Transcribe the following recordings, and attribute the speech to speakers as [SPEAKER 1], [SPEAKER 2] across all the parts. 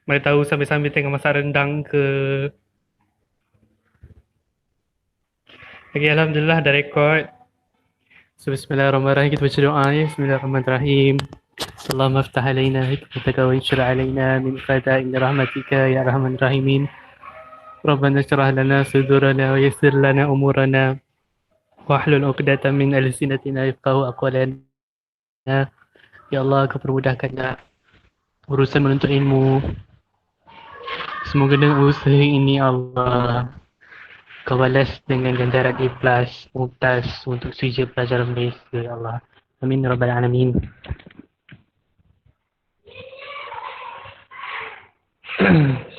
[SPEAKER 1] Mana tahu sambil-sambil tengah masak rendang ke. Okay, Alhamdulillah dah rekod. So, bismillahirrahmanirrahim. Kita baca doa ya. Bismillahirrahmanirrahim. Allahumma aftah alaina hikmataka wa insyur alaina min khaza'in rahmatika ya arhamar rahimin. Rabbana syrah lana sudurana wa yassir lana umurana wahlul 'uqdatam min alsinatina yafqahu aqwalana. Ya Allah, kau permudahkanlah urusan menuntut ilmu. Semoga dengan usaha ini Allah kau balas dengan ganjaran ikhlas mumtaz untuk sijil pelajaran Malaysia ya Allah. Amin ya rabbal alamin.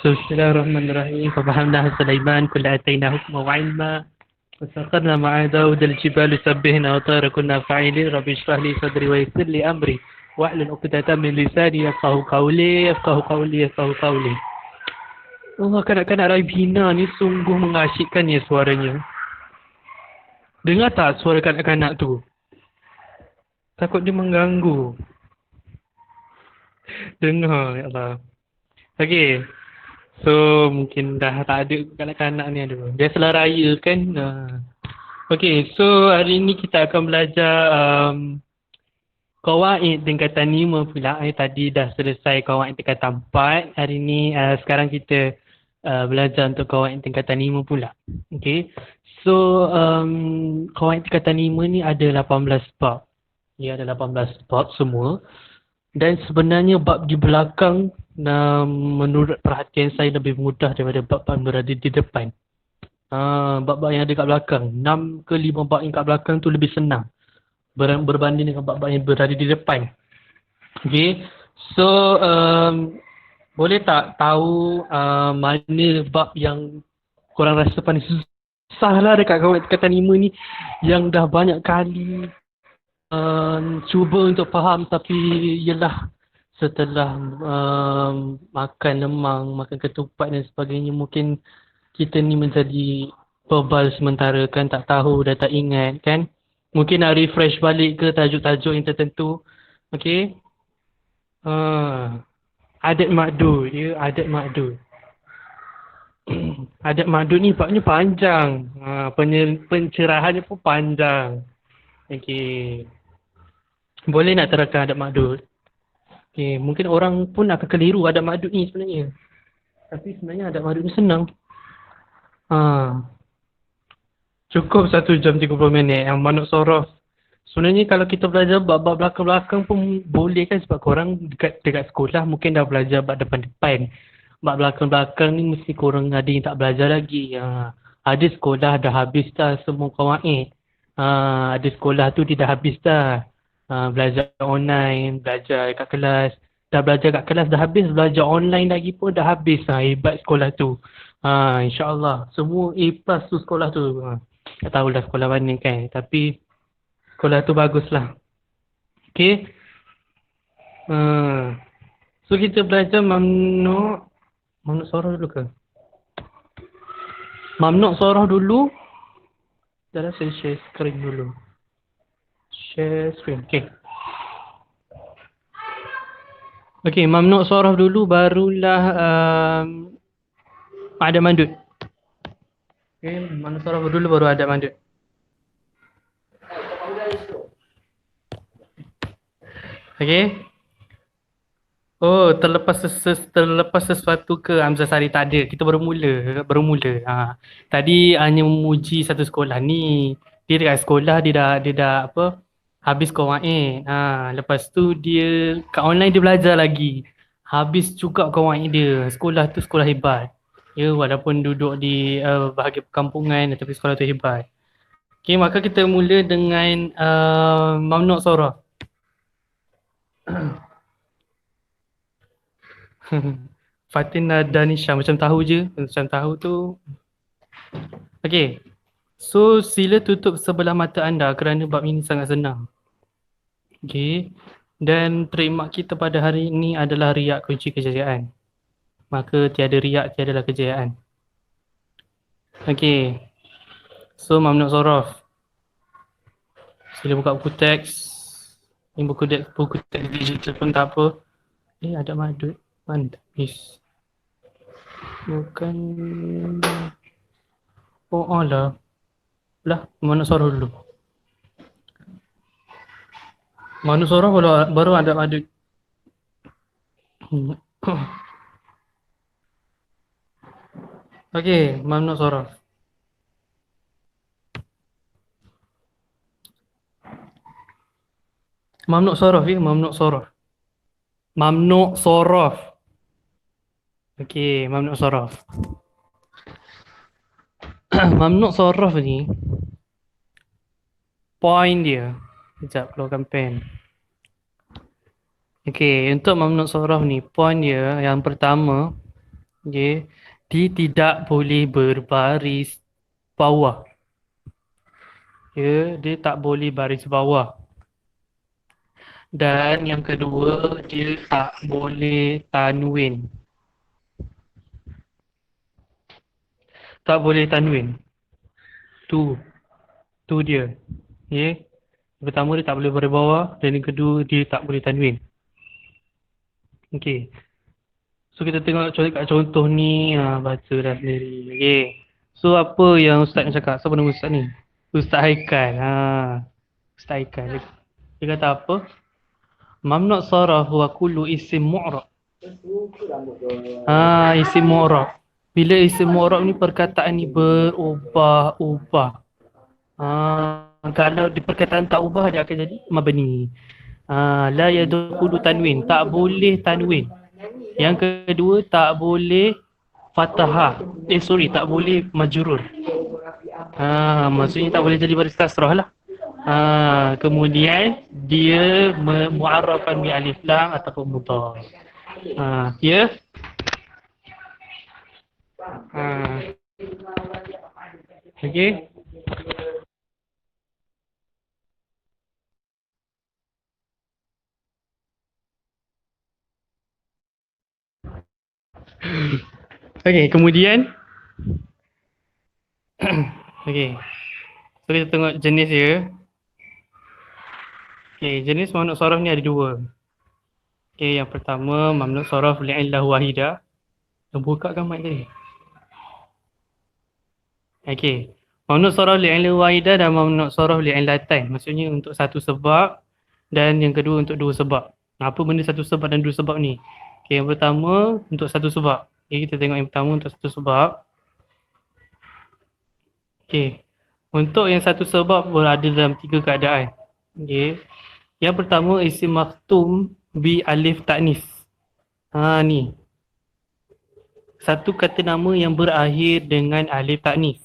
[SPEAKER 1] So, bismillahirrahmanirrahim. Fahamna Sulaiman kulla ataina hukma wa ilma. وسخرنا مع داود الجبال يسبحن وطير كنا فاعلين رب اشرح لي صدري ويسر لي امري واحلل عقدة من لساني يفقهوا قولي يفقهوا قولي يفقهوا قولي. Allah, kanak-kanak Raibina ni sungguh mengasyikkan ya suaranya. Dengar tak suara kanak-kanak tu? Takut dia mengganggu. Dengar ya Allah. Okay. So mungkin dah tak ada kanak-kanak ni ada. Biasalah raya kan. Okay, so hari ni kita akan belajar Qawaid tingkatan 5 pula. Tadi dah selesai Qawaid tingkatan 4. Hari ni sekarang kita belajar untuk Qawaid tingkatan 5 pula. Okay. So Qawaid tingkatan 5 ni ada 18 bab. Ya, ada 18 bab semua. Dan sebenarnya bab di belakang menurut perhatian saya lebih mudah daripada bab-bab yang berada di depan. Bab-bab yang ada kat belakang, 6 ke 5 bab yang kat belakang tu lebih senang berbanding dengan bab-bab yang berada di depan. Okay. So boleh tak tahu mana bab yang korang rasa paling susah lah dekat Qawaid tingkatan 5 ni, yang dah banyak kali cuba untuk faham tapi yelah setelah makan lemang, makan ketupat dan sebagainya, mungkin kita ni menjadi bebal sementara kan, tak tahu, dah tak ingat kan. Mungkin nak refresh balik ke tajuk-tajuk yang tertentu. Okay. Adat makdud, ya, adat makdud. Adat makdud ni babnya panjang. Pencerahannya pun panjang. Okay. Boleh nak terangkan adat makdud? Okay, mungkin orang pun akan keliru adat makdud ni sebenarnya. Tapi sebenarnya adat makdud ni senang. Cukup 1 jam 30 minit yang manuk sorof. Sebenarnya kalau kita belajar bab-bab belakang-belakang pun boleh kan, sebab korang dekat sekolah mungkin dah belajar bab depan-depan. Bab belakang-belakang ni mesti korang ada yang tak belajar lagi. Ada sekolah dah habis dah semua Qawaid. Ada sekolah tu dia dah habis dah. Belajar online, belajar kat kelas. Dah belajar kat kelas dah habis, belajar online lagi pun dah habis. Hebat sekolah tu. InsyaAllah. Semua A+ tu sekolah tu. Tak tahulah sekolah mana kan. Tapi sekolah tu baguslah. Okay. So kita belajar mamnu'. Mamnu' soroh dulu ke? Mamnu' soroh dulu. Dah saya share screen dulu. Share screen. Okay. Okay, mamnu' soroh dulu barulah adat mandud. Okay, mamnu' soroh dulu baru adat mandud. Okay. Oh, terlepas sesuatu ke Hamzah Sari? Tak ada. Kita baru mula. Tadi hanya memuji satu sekolah ni. Dia dekat sekolah dia dah apa? Habis Qawaid. Lepas tu dia kat online dia belajar lagi. Habis juga Qawaid dia. Sekolah tu sekolah hebat. Ya, walaupun duduk di bahagian perkampungan tapi sekolah tu hebat. Okay, maka kita mula dengan mamnu' soroh. Fatin Danisha macam tahu je. Macam tahu tu. Okay. So sila tutup sebelah mata anda kerana bab ini sangat senang. Okay. Dan trademark kita pada hari ini adalah riak kunci kejayaan. Maka tiada riak, tiadalah kejayaan. Okay. So mamnu' sorof. Sila buka buku teks. Ini buku teks digital pun tak apa. Ada madud. Mana? Yes. Bukan. Oh, lah. Lah, mana suara dulu? Mana suara baru ada. Okey, mamnu sorof. Mamnu sorof ya, mamnu sorof. Mamnu sorof. Okey, mamnu sorof. Mamnu sorof ni point dia. Sekejap, keluarkan pen. Okey, untuk mamnu sorof ni point dia yang pertama, okey, dia tidak boleh berbaris bawah. Ya, dia tak boleh baris bawah. Dan yang kedua, dia tak boleh tanwin. Tak boleh tanwin. Tu dia. Okay. Pertama dia tak boleh baris bawah dan yang kedua dia tak boleh tanwin. Okay. So kita tengok kat contoh ni, baca dah sendiri. Okay. So apa yang Ustaz nak cakap? Siapa nama Ustaz ni? Ustaz Haikal. Ustaz Haikal. Dia kata apa? Mamnu' saraf huwa kullu isim mu'rab. Isim mu'rab. Bila isim mu'rab ni perkataan ni berubah-ubah. Kalau di perkataan tak ubah dia akan jadi mabni. La yadkhulu tanwin, tak boleh tanwin. Yang kedua tak boleh fathah. Tak boleh majrur. Maksudnya tak boleh jadi baris kasrah lah. Kemudian dia mu'arrafan bi alif lam ataupun mudhaf. Ya. Okey. Okey, kemudian okey. So kita tengok jenis dia. Okey, jenis mamnu' sharaf ni ada dua. Okey, yang pertama mamnu' sharaf li'illah wahidah. Buka kan mic tadi. Okey. Mamnu' sharaf li'illah wahidah dan mamnu' sharaf li'illatain. Maksudnya untuk satu sebab dan yang kedua untuk dua sebab. Apa benda satu sebab dan dua sebab ni? Okey, yang pertama untuk satu sebab. Okey, kita tengok yang pertama untuk satu sebab. Okey. Untuk yang satu sebab berada dalam tiga keadaan. Okey. Yang pertama isim maktum bi alif ta'nis. Ni. Satu kata nama yang berakhir dengan alif ta'nis.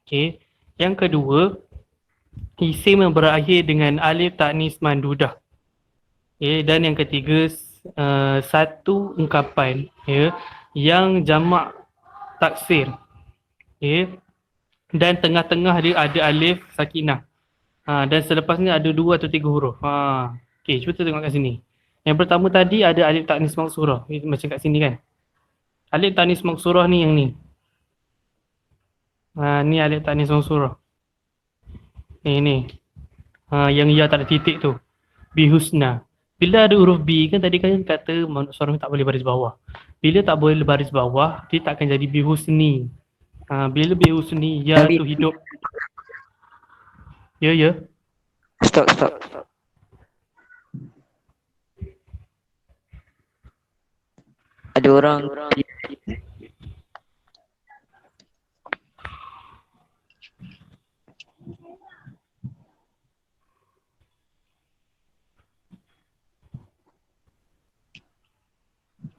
[SPEAKER 1] Okey. Yang kedua, isim yang berakhir dengan alif ta'nis mandudah. Okay. Dan yang ketiga, satu ungkapan yang jamak taksir. Okay. Dan tengah-tengah dia ada alif sakinah. Dan selepasnya ada dua atau tiga huruf. Okay, cuba kita tengok kat sini. Yang pertama tadi ada alif ta'nis maksurah. Macam kat sini kan. Alif ta'nis maksurah ni yang ni. Ni alif ta'nis maksurah. Ni. Yang ya tak ada titik tu. Bihusna. Bila ada huruf B kan tadi kan kata mamnu' sharaf tak boleh baris bawah. Bila tak boleh baris bawah, dia tak akan jadi bihusni. Bila bihusni, ya tu hidup. Ya.
[SPEAKER 2] Stop. Ada orang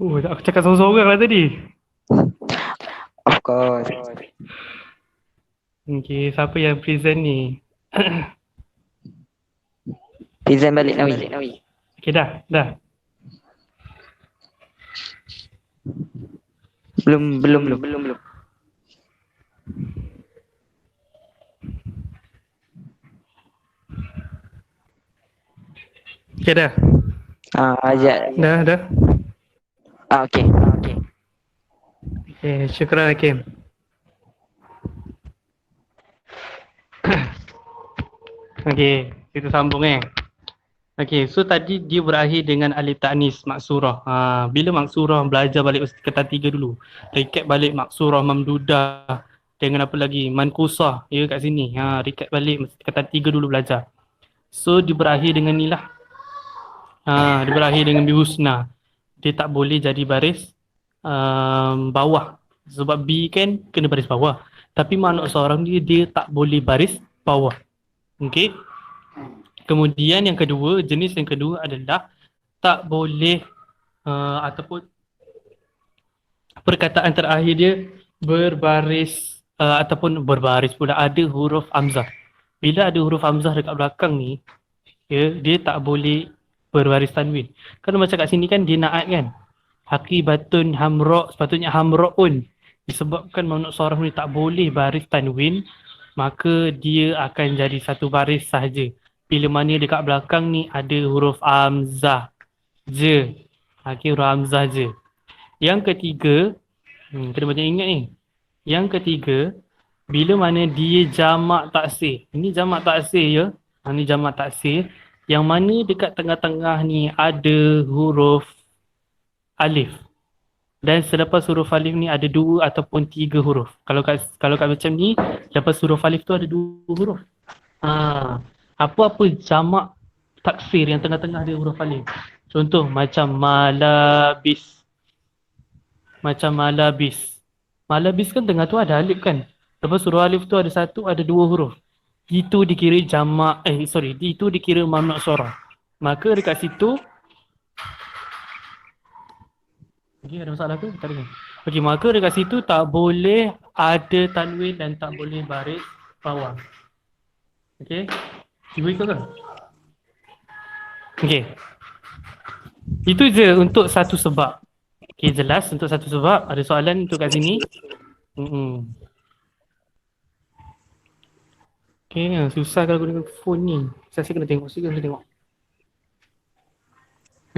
[SPEAKER 1] Aku cakap seorang-seorang lah tadi.
[SPEAKER 2] of course.
[SPEAKER 1] Okay, siapa yang present ni?
[SPEAKER 2] Present balik Nawi.
[SPEAKER 1] Okay, dah.
[SPEAKER 2] Belum.
[SPEAKER 1] Okay, dah.
[SPEAKER 2] Ajak.
[SPEAKER 1] Dah.
[SPEAKER 2] Okey.
[SPEAKER 1] Okay, syukran Hakim. Okay, kita sambung Okey, so tadi dia berakhir dengan alif ta'nis maksurah. Bila maksurah belajar balik kata tiga dulu. Recap balik maksurah mamdudah dengan apa lagi? Mankusah ya kat sini. Recap balik kata tiga dulu belajar. So dia berakhir dengan ni lah. Dia berakhir dengan bihusna. Dia tak boleh jadi baris bawah. Sebab B kan kena baris bawah. Tapi makna seorang dia tak boleh baris bawah. Okey. Kemudian yang kedua, jenis yang kedua adalah tak boleh ataupun perkataan terakhir dia berbaris ataupun berbaris pula ada huruf hamzah. Bila ada huruf hamzah dekat belakang ni, dia tak boleh berbaris tanwin. Kan macam kat sini kan dia naat kan. Haqibatun hamra, sepatutnya hamraun. Disebabkan makna seorang ni tak boleh baris tanwin, maka dia akan jadi satu baris sahaja. Bila mana dekat belakang ni ada huruf hamzah je. Huruf hamzah je. Yang ketiga, kena banyak ingat ni. Yang ketiga, bila mana dia jamak taksir. Ini jamak taksir ya. Ini jamak taksir. Yang mana dekat tengah-tengah ni ada huruf alif. Dan selepas huruf alif ni ada dua ataupun tiga huruf. Kalau kat macam ni, lepas huruf alif tu ada dua huruf. Apa-apa jamak taksir yang tengah-tengah ada huruf alif. Contoh macam malabis. Malabis kan tengah tu ada alif kan. Lepas huruf alif tu ada dua huruf. Itu dikira jamak, itu dikira mamnu' surah. Maka dekat situ ada masalah ke? Tak ada. Okey, maka dekat situ tak boleh ada tanwin dan tak boleh baris bawah. Okey. Cuba ikut ke? Okey. Itu je untuk satu sebab. Okey, jelas untuk satu sebab. Ada soalan untuk kat sini? Okey, susah kalau gunakan phone ni. Saya kena tengok sikit, kena tengok.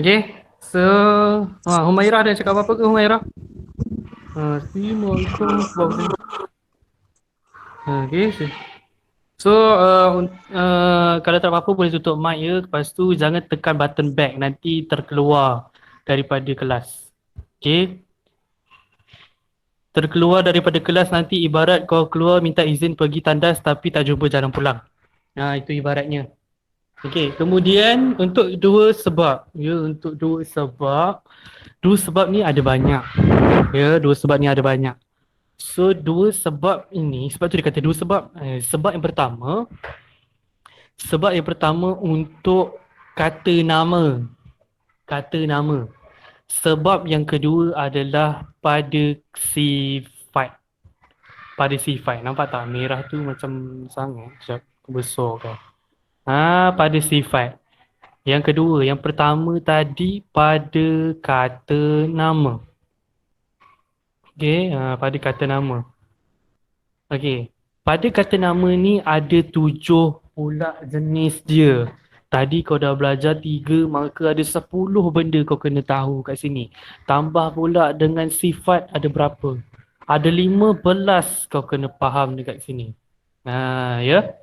[SPEAKER 1] Okey. So, Humairah ada cakap apa ke Humairah? Okey. So, kalau tak apa-apa boleh tutup mic ya. Lepas tu jangan tekan button back. Nanti terkeluar daripada kelas. Okey. Terkeluar daripada kelas nanti ibarat kau keluar minta izin pergi tandas tapi tak jumpa jalan pulang. Itu ibaratnya. Okey, kemudian untuk dua sebab. Dua sebab ni ada banyak. Dua sebab ni ada banyak. So, dua sebab ini, sebab tu dia kata dua sebab. Sebab yang pertama untuk kata nama. Sebab yang kedua adalah pada sifat. Nampak tak? Merah tu macam sangat. Sekejap, besar kan. Pada sifat. Yang kedua, yang pertama tadi pada kata nama. Okey, pada kata nama. Okey, pada kata nama ni ada 7 pula jenis dia. Tadi kau dah belajar 3, maka ada 10 benda kau kena tahu kat sini. Tambah pula dengan sifat ada berapa? Ada 15 kau kena faham dekat sini. Ya.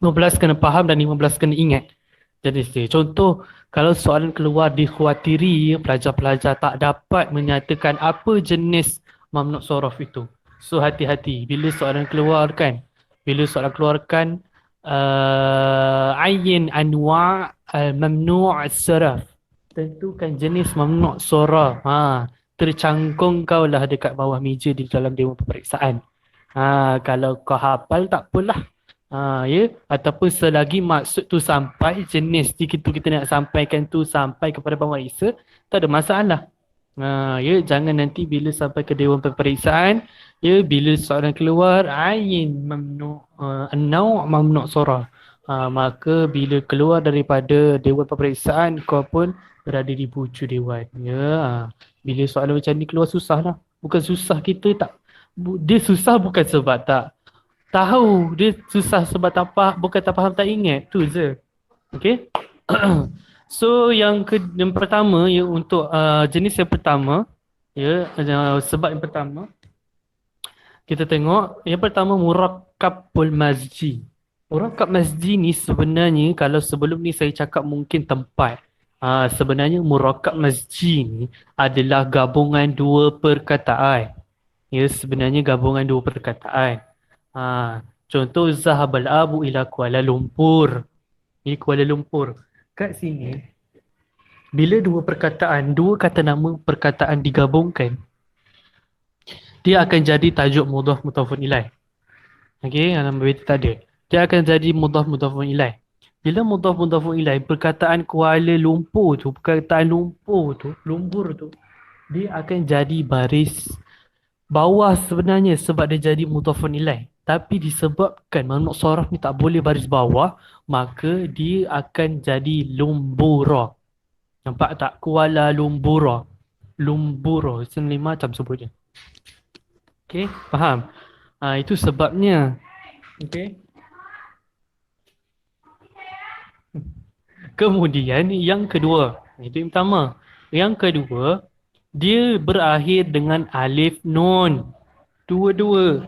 [SPEAKER 1] 15 kena faham dan 15 kena ingat. Jadi contoh, kalau soalan keluar dikhawatiri pelajar-pelajar tak dapat menyatakan apa jenis mamnu' sorof itu. So hati-hati bila soalan keluarkan. Ayyin anwa' al-mamnu' as-saraf. Tentukan jenis mamnu' sorof. Tercangkung kau lah dekat bawah meja di dalam dewan peperiksaan. Kalau kau hafal tak apalah. Ataupun selagi maksud tu sampai, jenis kita nak sampaikan tu sampai kepada pemeriksa, tak ada masalah. Jangan nanti bila sampai ke dewan peperiksaan, bila soalan keluar ayin mamnu' an-naw' mamnu' surah, maka bila keluar daripada dewan peperiksaan kau pun berada di bucu dewan. Bila soalan macam ni keluar susah lah. Bukan susah kita tak, dia susah bukan sebab tak tahu, dia susah sebab bukan tak faham, tak ingat, tu je. Okay. So yang pertama untuk jenis yang pertama, sebab yang pertama kita tengok, yang pertama murakkabul mazji. Murakkab masjid ni sebenarnya kalau sebelum ni saya cakap mungkin tempat. Sebenarnya murakkab masjid ni adalah gabungan dua perkataan. Ya, sebenarnya gabungan dua perkataan. Contoh Zahabal Abu ila Kuala Lumpur. Ini Kuala Lumpur. Kat sini, bila dua kata nama perkataan digabungkan, dia akan jadi tajuk mudhaf mudhafun ilaih. Okey, dalam bait tak ada. Dia akan jadi mudhaf mudhafun ilaih. Bila mudhaf mudhafun ilaih, perkataan Kuala Lumpur tu, perkataan Lumpur tu, dia akan jadi baris bawah sebenarnya sebab dia jadi mudhafun ilaih. Tapi disebabkan makna soraf ni tak boleh baris bawah, maka dia akan jadi lumbura. Nampak tak? Kuala Lumpura. Lumbura. Lima macam sebutnya. Okey, faham? Itu sebabnya. Okey. Kemudian yang kedua, itu yang pertama. Yang kedua, dia berakhir dengan alif nun. Dua-dua.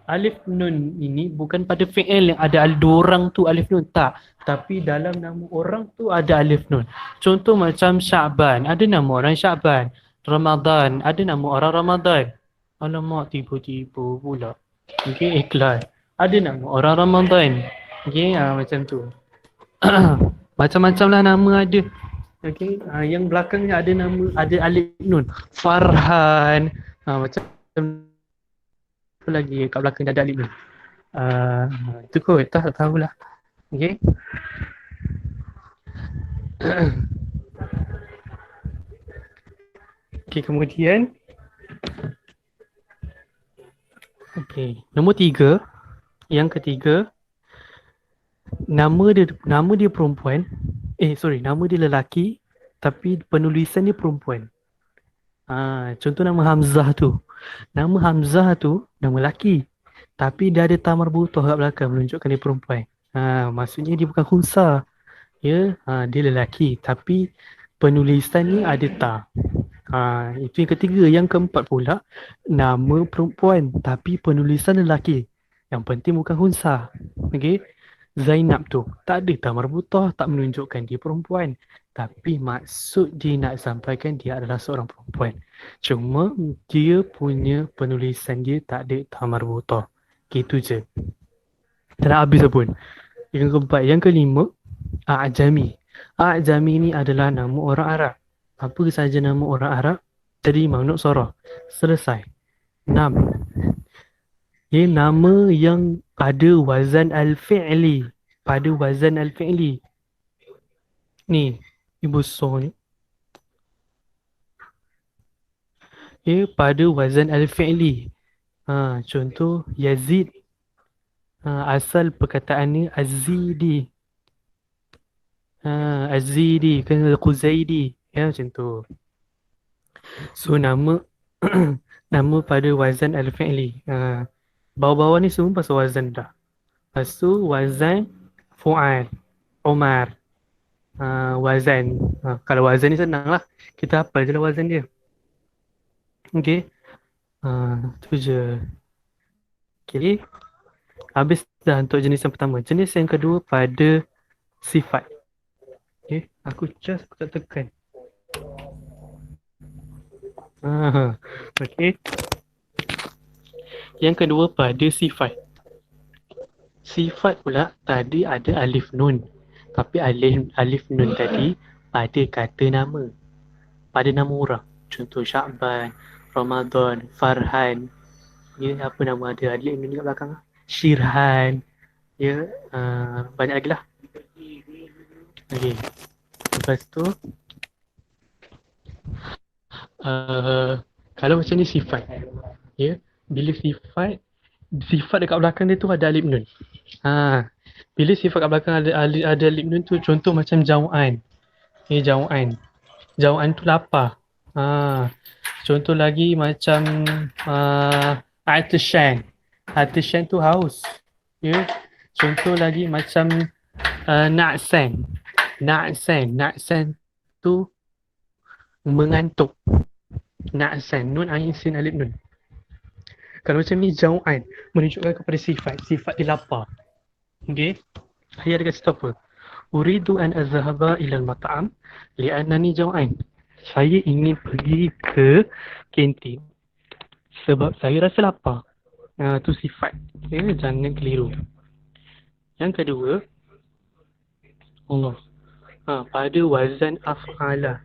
[SPEAKER 1] Alif nun ini bukan pada fi'il yang ada dua orang tu alif nun. Tak. Tapi dalam nama orang tu ada alif nun. Contoh macam Sya'ban. Ada nama orang Sya'ban. Ramadan. Ada nama orang Ramadan. Alamak, tiba-tiba pula. Okay, ikhlas. Ada nama orang Ramadan. Okay, macam tu. Macam-macam lah nama ada. Okay, yang belakangnya ada nama, ada alif nun. Farhan. Macam apa lagi kat belakang ada alif nun. Itu kot, tak tahulah. Okay. Okay, kemudian. Okay, nombor 3. Yang ketiga, nama dia perempuan. Nama dia lelaki tapi penulisan dia perempuan. Contoh nama Hamzah tu. Nama Hamzah tu nama lelaki. Tapi dia ada ta marbutah kat belakang menunjukkan dia perempuan. Maksudnya dia bukan khunsa. Ya, dia lelaki tapi penulisan ni ada ta. Itu yang ketiga. Yang keempat pula, nama perempuan tapi penulisan lelaki. Yang penting bukan khunsa. Okey. Zainab tu tak ada ta marbutah, tak menunjukkan dia perempuan. Tapi maksud dia nak sampaikan dia adalah seorang perempuan. Cuma dia punya penulisan dia tak ada ta marbutah. Gitu je. Tak nak habis pun. Yang keempat, yang kelima, A'jami. A'jami ni adalah nama orang Arab. Apa saja nama orang Arab jadi makna sorah. Selesai. 6. Ia nama yang pada wazan al-fi'li. Pada wazan al-fi'li. Ni, ibu so ni. Ia pada wazan al-fi'li. Contoh Yazid. Asal perkataan ni Az-Zidi. Az-Zidi kan Al-Quzaidi. Ya, macam tu. So nama nama pada wazan al-fi'li. Bawah-bawah ni semua pasal wazan dah. Lepas tu wazan Fu'al, Umar. Wazan. Kalau wazan ni senang lah. Kita hafal je lah wazan dia. Okay. Tu je. Okay. Habis dah untuk jenis yang pertama. Jenis yang kedua pada sifat. Okay. Aku tak tekan. Okay. Yang kedua pada sifat. Sifat pula tadi ada alif nun. Tapi alif nun tadi pada kata nama. Pada nama orang. Contoh Sya'ban, Ramadan, Farhan. Ya, apa nama ada alif nun kat belakang? Syirhan. Ya, banyak lagi lah. Okay. Lepas tu kalau macam ni sifat. Ya, bila sifat dekat belakang dia tu ada alif nun. Bila sifat kat belakang ada alif nun tu, contoh macam jau'an. Jau'an. Jau'an tu lapar. Contoh lagi macam atishan. Atishan tu haus. Ya. Contoh lagi macam na'san. Na'san tu mengantuk. Na'san. Nun ain sin alif nun. Kalau macam ni jau'an menunjukkan kepada sifat dia lapar. Okay. Saya ada kasi apa? Uridu an azhaba ila al-mat'am li'annani jau'an. Saya ingin pergi ke kantin sebab saya rasa lapar. Tu sifat. Okay, jangan keliru. Yang kedua, Allah. Pada wazan af'ala.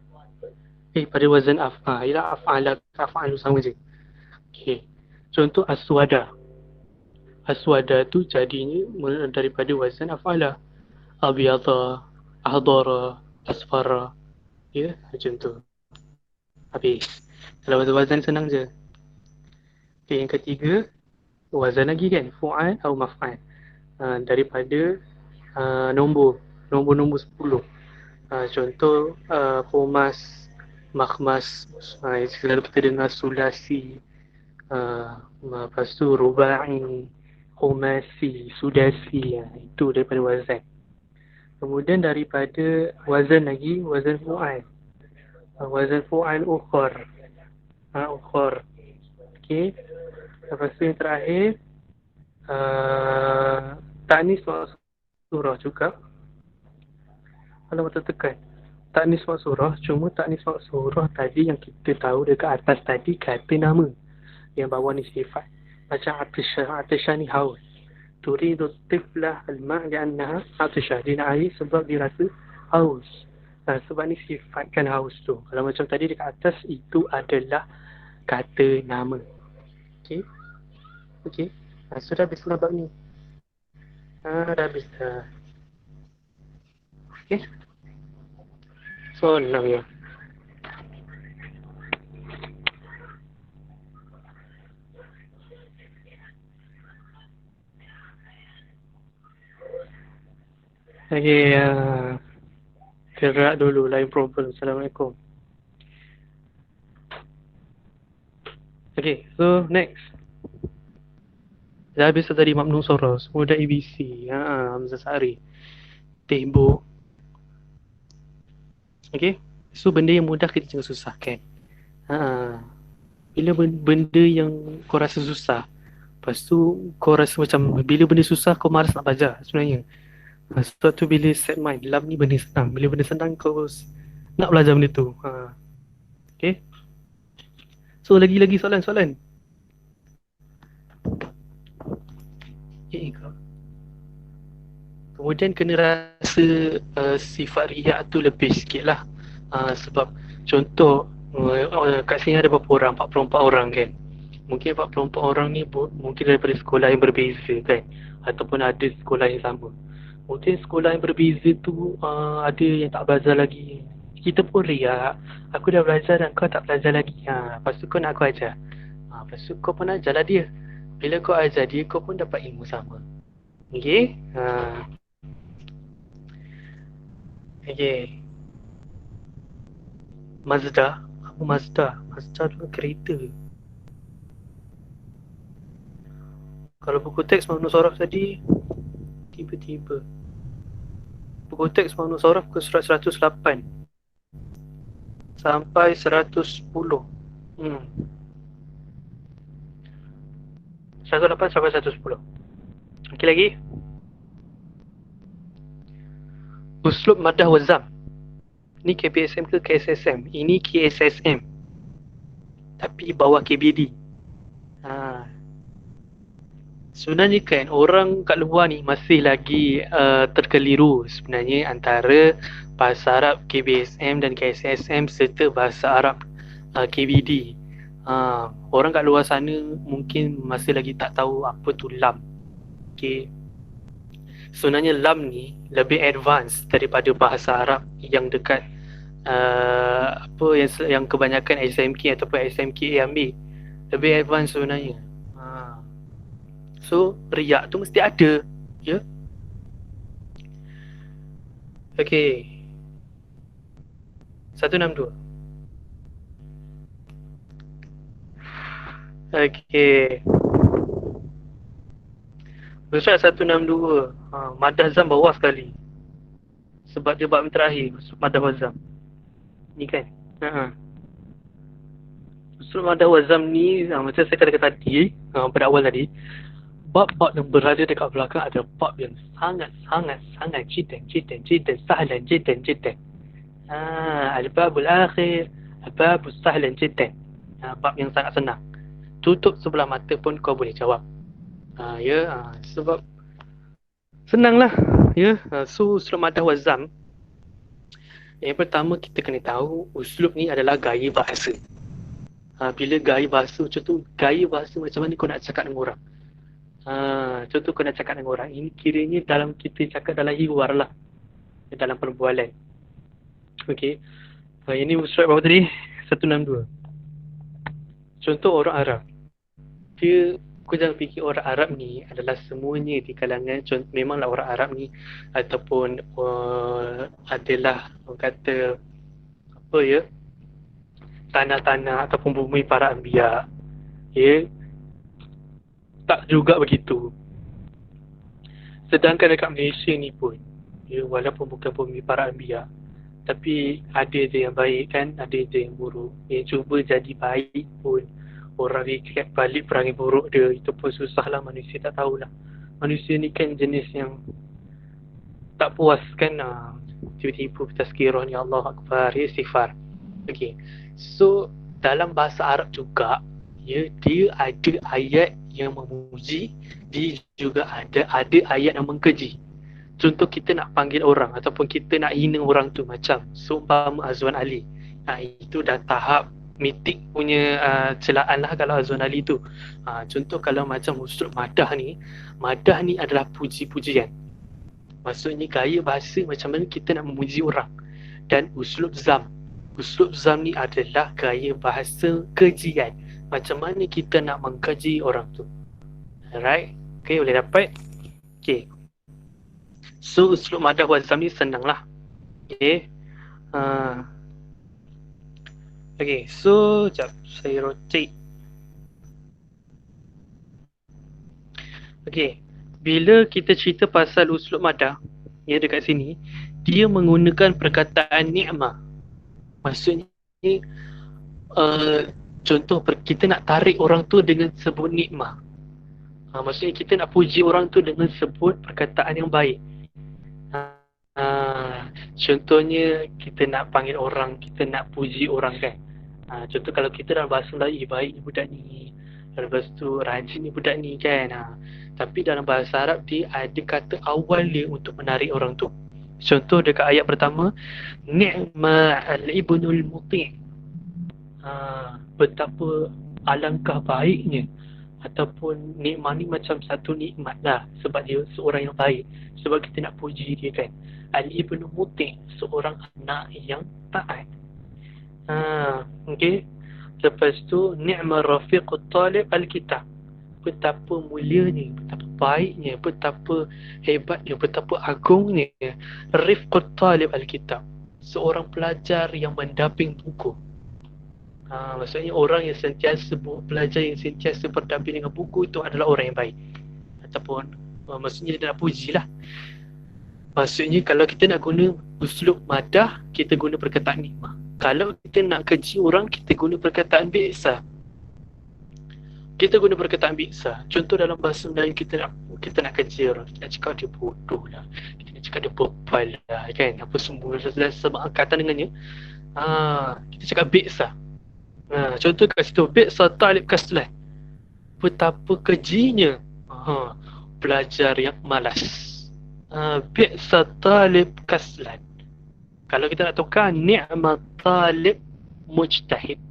[SPEAKER 1] Pada wazan af'ala. Ialah af'ala ke af'alu sama je. Okay. Contoh aswada. Aswada tu jadinya daripada wazan af'ala. Abiyadha, ahdara, asfara. Ya, macam tu. Habis. Kalau wazan senang je. Okay, yang ketiga, wazan lagi kan? Fu'al atau maf'al. Daripada nombor. Nombor-nombor 10. Contoh, Khomas, Makhmas. Selalu kita dengar Sulasi. Lepas tu Rubai, Khomasi, Sudasi. Itu daripada wazan. Kemudian daripada wazan lagi, wazan fu'al. Wazan fu'al ukhar. Ukhar. Okay. Lepas tu yang terakhir, ta'nis maksurah juga. Kalau betul tekan. Ta'nis maksurah, cuma ta'nis maksurah tadi yang kita tahu dekat atas tadi kata nama. Yang bawah ni sifat. Macam Atisha ni haus. Turidu tiflah al-ma' li'annaha Atisha. Dia nak air sebab dia rasa haus. Sebab ni sifatkan haus tu. Kalau macam tadi dekat atas, itu adalah kata nama. Okey. Okey. Sudah habis lah bab ni. Dah habis dah. Okey. So, senang ya. Okey. Gerak dulu. Lain problem. Assalamualaikum. Okay, so next. Dah habis tadi Mamnun Soros, Muda ABC, Hamzah Sari, Tebo. Okay, so benda yang mudah kita jangan susahkan. Bila benda yang kau rasa susah, lepas tu kau rasa macam bila benda susah kau malas nak belajar sebenarnya. Sebab tu bila set mind, dalam ni benda senang. Bila benda senang kau nak belajar benda tu. Okay. So lagi-lagi soalan-soalan. Kemudian kena rasa sifat riak tu lebih sikit lah. Sebab contoh kat sini ada berapa orang? 44 orang kan. Mungkin 44 orang ni mungkin daripada sekolah yang berbeza kan. Ataupun ada sekolah yang sama. Mungkin sekolah yang berbeza tu ada yang tak belajar lagi. Kita pun riak. Aku dah belajar dan kau tak belajar lagi. Lepas tu kau nak aku ajar. Lepas tu kau pun ajar lah dia. Bila kau ajar dia, kau pun dapat ilmu sama. Okay. Okay. Mazda. Apa Mazda? Mazda tu kereta. Kalau buku teks Mamnun Soraf tadi, tiba-tiba buku teks Mamnun Soraf ke surat 108 sampai 110. 108 sampai 110. Okey lagi. Uslub madah wazam. Ni KPSM ke KSSM? Ini KSSM. Tapi bawah KBD. Sebenarnya kan orang kat luar ni masih lagi terkeliru sebenarnya antara bahasa Arab KBSM dan KSSM serta bahasa Arab KBD. Orang kat luar sana mungkin masih lagi tak tahu apa tu lam. Okay. Sebenarnya lam ni lebih advance daripada bahasa Arab yang dekat apa yang kebanyakan SMK ataupun SMKA ambil. Lebih advance sebenarnya. So riak tu mesti ada, ya. Okay. 162. Okay. Surat 162. Madah zam bawah sekali. Sebab dia bab terakhir, madah wazam. Ni kan? Usul madah wazam ni macam saya katakan tadi, pada awal tadi, bab-bab yang berada dekat belakang adalah bab yang sangat jiddan sahlan jiddan. Al-babul akhir, al-babul sahlan jiddan. Bab yang sangat senang. Tutup sebelah mata pun kau boleh jawab. Sebab senanglah. So uslub madah wazam. Yang pertama kita kena tahu uslub ni adalah gaya bahasa. Bila gaya bahasa, contoh gaya bahasa macam mana kau nak cakap dengan orang. Contoh kau nak cakap dengan orang, ini kiranya dalam kita cakap dalam hiwar lah, dalam perbualan. Okey. Ini uslub apa tadi? 162. Contoh orang Arab. Kau jangan fikir orang Arab ni adalah semuanya di kalangan, memanglah orang Arab ni ataupun adalah orang kata apa ya, tanah-tanah ataupun bumi para anbiya. Tak juga begitu. Sedangkan dekat Malaysia ni pun, walaupun bukan bumi para anbiya, tapi ada je yang baik kan, ada je yang buruk. Yang cuba jadi baik pun orang recap balik perangai buruk dia, itu pun susahlah, manusia tak tahulah. Manusia ni kan jenis yang tak puas kan, tiba-tiba tazkirah ni Allah Akbar, istighfar. Okay. So dalam bahasa Arab juga, dia ada ayat yang memuji, dia juga ada ayat yang mengkeji. Contoh kita nak panggil orang ataupun kita nak hina orang tu, macam seumpama Azwan Ali. Itu dah tahap mitik punya celaan lah kalau Azwan Ali tu. Contoh kalau macam uslub madah ni adalah puji-pujian. Maksudnya gaya bahasa macam mana kita nak memuji orang. Dan uslub zam ni adalah gaya bahasa kejian, macam mana kita nak mengkaji orang tu. Alright, okay, boleh dapat. Okay, so uslub madah wazam ni senang lah. Okay, okay, so sekejap saya rotate. Okay, bila kita cerita pasal uslub madah, dekat sini dia menggunakan perkataan ni'mah. Maksudnya contoh kita nak tarik orang tu dengan sebut nikmah. Maksudnya kita nak puji orang tu dengan sebut perkataan yang baik. Contohnya kita nak panggil orang, kita nak puji orang kan. Contoh kalau kita dalam bahasa Melayu, baik ni budak ni, lepas tu rajin ni budak ni kan. Tapi dalam bahasa Arab dia ada kata awal dia untuk menarik orang tu. Contoh dekat ayat pertama, ni'ma al-ibnul muti'. Betapa alangkah baiknya, ataupun nikmat ni macam satu nikmat lah, sebab dia seorang yang baik, sebab kita nak puji dia kan. Al-ibnul muti', seorang anak yang taat. Okay. Lepas tu ni'ma rafiqut talib al-kitab. Betapa mulianya, betapa baiknya, betapa hebatnya, betapa agungnya rifqut talib al-kitab, seorang pelajar yang mendamping buku. Maksudnya orang yang sentiasa belajar, yang sentiasa berdamping dengan buku, itu adalah orang yang baik. Ataupun maksudnya dia nak puji lah. Maksudnya kalau kita nak guna uslub madah, kita guna perkataan nikmah. Kalau kita nak keji orang, kita guna perkataan bi'sa. Kita guna perkataan bi'sa. Contoh dalam bahasa Melayu, kita nak keji orang, kita nak cakap dia bodoh lah, kita nak cakap dia bebal lah kan, apa semua sebab angkatan dengannya. Kita cakap bi'sa. Contoh kat situ, bi'sa talib kaslan, betapa kejinya pelajar yang malas. Bi'sa talib kaslan. Kalau kita nak tukar, ni'mat talib mujtahid.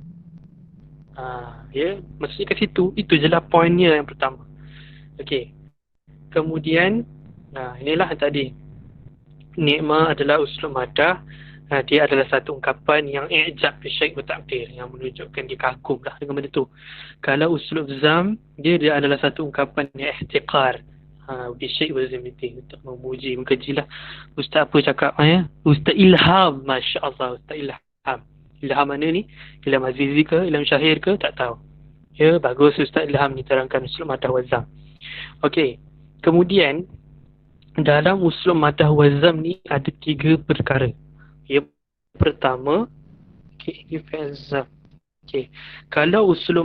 [SPEAKER 1] Maksudnya kat situ, itu je lah poinnya yang pertama. Okey. Kemudian, inilah tadi. Ni'mah adalah uslub madah. Dia adalah satu ungkapan yang i'jab bisyai' wa ta'bir, yang menunjukkan dia kagum lah dengan benda tu. Kalau uslub zam, dia adalah satu ungkapan yang ihtiqar, bisyai' wa zimiti, untuk memuji, mengkejilah. Ustaz apa cakap Ustaz Ilham, Masya Allah, Ustaz Ilham. Ilham mana ni? Ilham Azizi ke? Ilham Syahir ke? Tak tahu. Bagus Ustaz Ilham ni terangkan uslub madah wazam. Okey. Kemudian dalam uslub madah wazam ni ada 3 perkara. Yang pertama, kalau uslub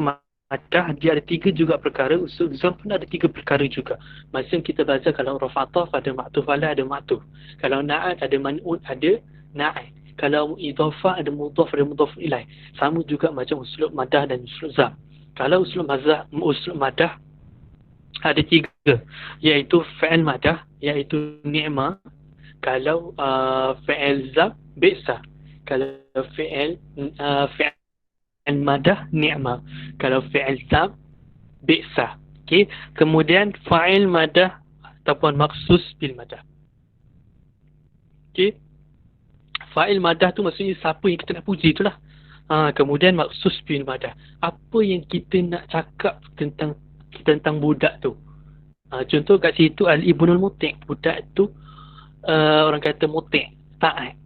[SPEAKER 1] madah dia ada 3 juga perkara, usul zam pun ada 3 perkara juga. Macam kita belajar kalau huruf ataf ada maktuf alaih, ada maktuf. Kalau na'at ada man'ut, ada na'at. Kalau idhafah ada mudhaf, ada mudhaf ilaih. Sama juga macam uslub madah dan uslub zam. Kalau uslub madah ada 3, iaitu fi'il madah, iaitu ni'mah. Kalau fi'il zam, bi'sa. Kalau fi'il madah, ni'mah. Kalau fi'il zam, bi'sa. Okay. Kemudian fa'il madah ataupun maksus bil madah. Okay. Fa'il madah tu maksudnya siapa yang kita nak puji itulah. Kemudian maksus bil madah. Apa yang kita nak cakap tentang budak tu. Contoh kat situ al-ibnul muti'. Budak tu orang kata muti', taat.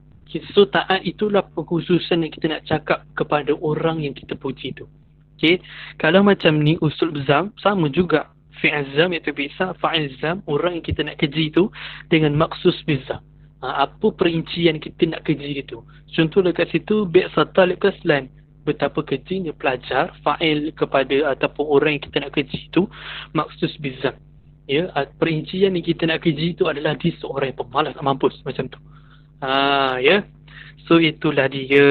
[SPEAKER 1] So taat itulah pengkhususan yang kita nak cakap kepada orang yang kita puji tu. Okay. Kalau macam ni usul zam, sama juga. Fi'il zam iaitu bisa, fa'il zam, orang yang kita nak keji tu dengan maksus bizam. Apa perincian kita nak keji itu. Contoh dekat situ, bi'sa talib kaslan. Betapa kejinya pelajar, fa'il kepada ataupun orang yang kita nak keji itu, maksus bizam. Ya, perincian yang kita nak keji itu adalah dia seorang yang pemalas nak mampus. Macam tu. Ya. So, itulah dia.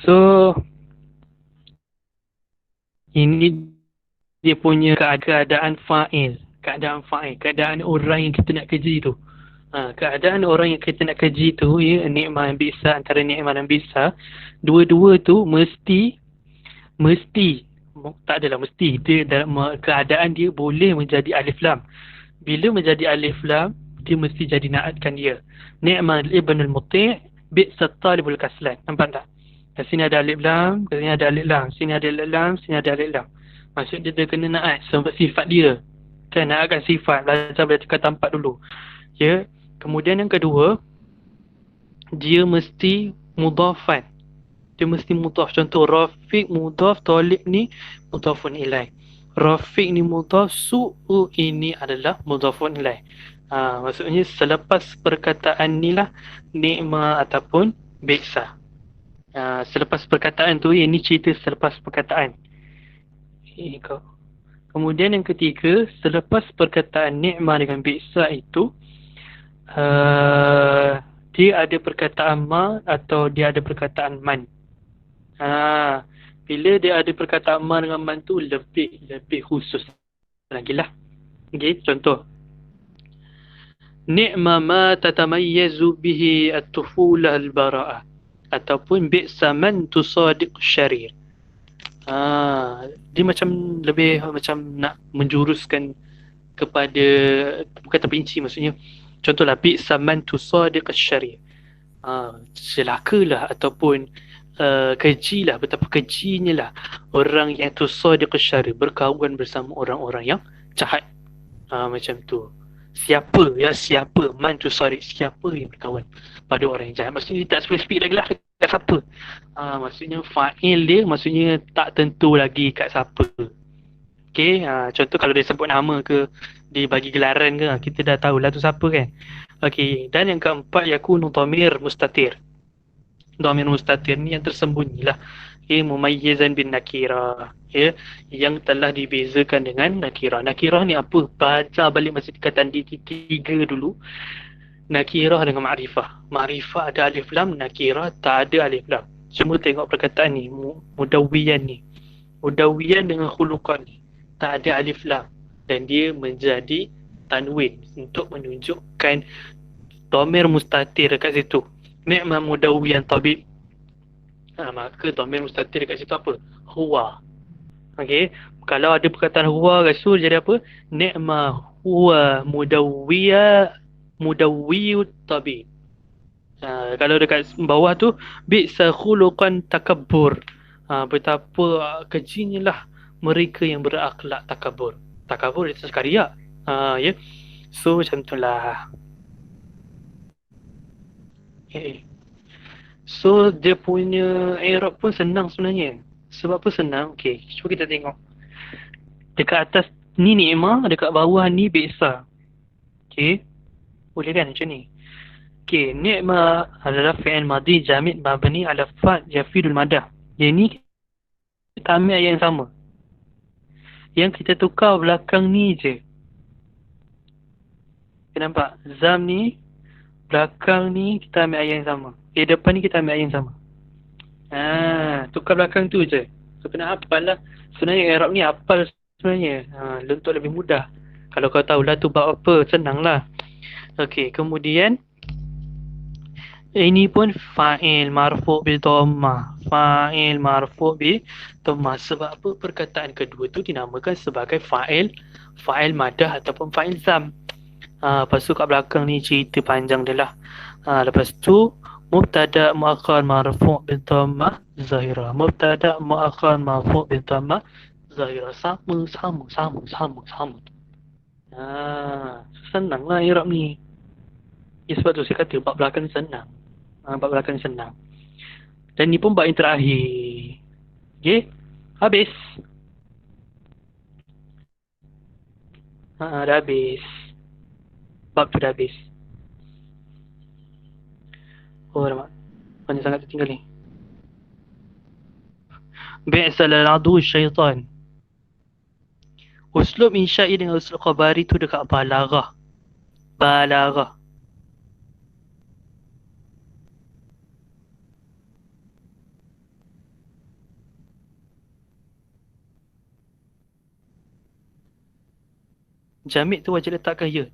[SPEAKER 1] So, ini dia punya keadaan fa'il. Keadaan orang yang kita nak keji tu. Keadaan orang yang kita nak keji tu, ya, ni'mah dan bisa, antara ni'mah dan bisa, dua-dua tu mesti tak adalah mesti, dia dalam keadaan dia boleh menjadi alif lam. Bila menjadi alif lam, dia mesti jadi naatkan dia. Ni'mah ibn al-muti' bi'sa talibul kaslan. Nampak tak? Kat sini ada alif lam, kat sini ada alif lam, sini ada alif lam, sini ada alif lam. Maksud dia kena naat sebab sifat dia. Kan naatkan sifat, belajar kata 4 dulu. Ya. Kemudian yang kedua, dia mesti mudhafan. Dia mesti mudhaf. Contoh rafiq mudhaf, talib ni mudhafun ilaih. Rafiq ni mudhaf, su'u ini adalah mudhafun ilaih. Maksudnya selepas perkataan ni lah ni'mah ataupun bi'sa. Selepas perkataan tu, ini cerita selepas perkataan. Kemudian yang ketiga, selepas perkataan ni'mah dengan bi'sa itu, dia ada perkataan ma atau dia ada perkataan man. Bila dia ada perkataan ma dengan man tu lebih khusus lagi lah. Okay, contoh. Ni'ma ma tatamayyazu bihi at-tufulah al-bara'ah. Ataupun bi'sa man tusadiq syarir. Dia macam lebih macam nak menjuruskan kepada, bukan terperinci maksudnya. Contohlah, bi'sa man tusadiq syarir. Celakalah ataupun kejilah, betapa kejinya lah orang yang tusadiq syarir, berkawan bersama orang-orang yang jahat. Macam tu. Siapa man tusadiq, siapa yang berkawan pada orang yang jahat. Maksudnya dia tak spesifik lagi lah kat siapa. Maksudnya fa'il dia maksudnya tak tentu lagi kat siapa. Okay, contoh kalau dia sebut nama ke, dia bagi gelaran ke, kita dah tahulah tu siapa kan. Okay, dan yang keempat, yakunu dhamir mustatir. Dhamir mustatir ni yang tersembunyi lah. Okay, mumayyizan bin nakirah. Ya, yang telah dibezakan dengan nakirah. Nakirah ni apa? Baca balik masa tingkatan D3 dulu. Nakirah dengan ma'rifah. Ma'rifah ada alif lam, nakirah tak ada alif lam. Cuma tengok perkataan ni, mudawwiyan ni. Mudawwiyan dengan khuluqan ni. Tak ada alif lam. Dan dia menjadi tanwin untuk menunjukkan dhamir mustatir dekat situ. Ni'mah mudawwiyan tabib. Maka dhamir mustatir dekat situ apa? Huwa. Okey. Kalau ada perkataan huwa kat situ jadi apa? Ni'mah huwa mudawwiyut tabib. Kalau dekat bawah tu bi'sa khuluqan takabbur. Betapa kejinya lah mereka yang berakhlak takabur. Takabur itu sekalian. Ya. So macam itulah. Okay. So dia punya i'rab pun senang sebenarnya. Sebab apa senang? Okey, cuba kita tengok. Dekat atas ni ni'mah, dekat bawah ni bi'sa. Okey. Boleh kan macam ni? Okey, ni'mah adalah fi'il madhi jamid mabni ala fa' yafidul madah. Yang ni kita ambil ayat yang sama. Yang kita tukar belakang ni je. Kita nampak? Zam ni, belakang ni kita ambil ayat yang sama. Depan ni kita ambil ayat yang sama. Tukar belakang tu je. So kena hafal lah. Sebenarnya Arab ni hafal sebenarnya. Untuk lebih mudah. Kalau kau tahulah tu bab apa, senang lah. Okey, kemudian ini pun fa'il marfu' bi dhammah. Fa'il marfu' bi dhammah. Sebab apa perkataan kedua tu dinamakan sebagai fa'il madah ataupun fa'il zam. Lepas tu kat belakang ni cerita panjang dia lah. Lepas tu mubtada muakhar marfu' bi dhammah zahira. Mubtada muakhar marfu' bi dhammah zahira. Sama. Senang lah i'rab ni. Sebab tu saya kata bab belakang ni senang. Bab belakang ni senang. Dan ni pun bab yang terakhir. Okay? Habis. Dah habis. Bab tu dah habis. Oh, alamak. Banyak sangat tertinggal ni. Bi'sal al-adu syaitan. Uslub insya'i dengan uslub khabari tu dekat balaghah. Balaghah. Jamid tu wajib letakkan ya.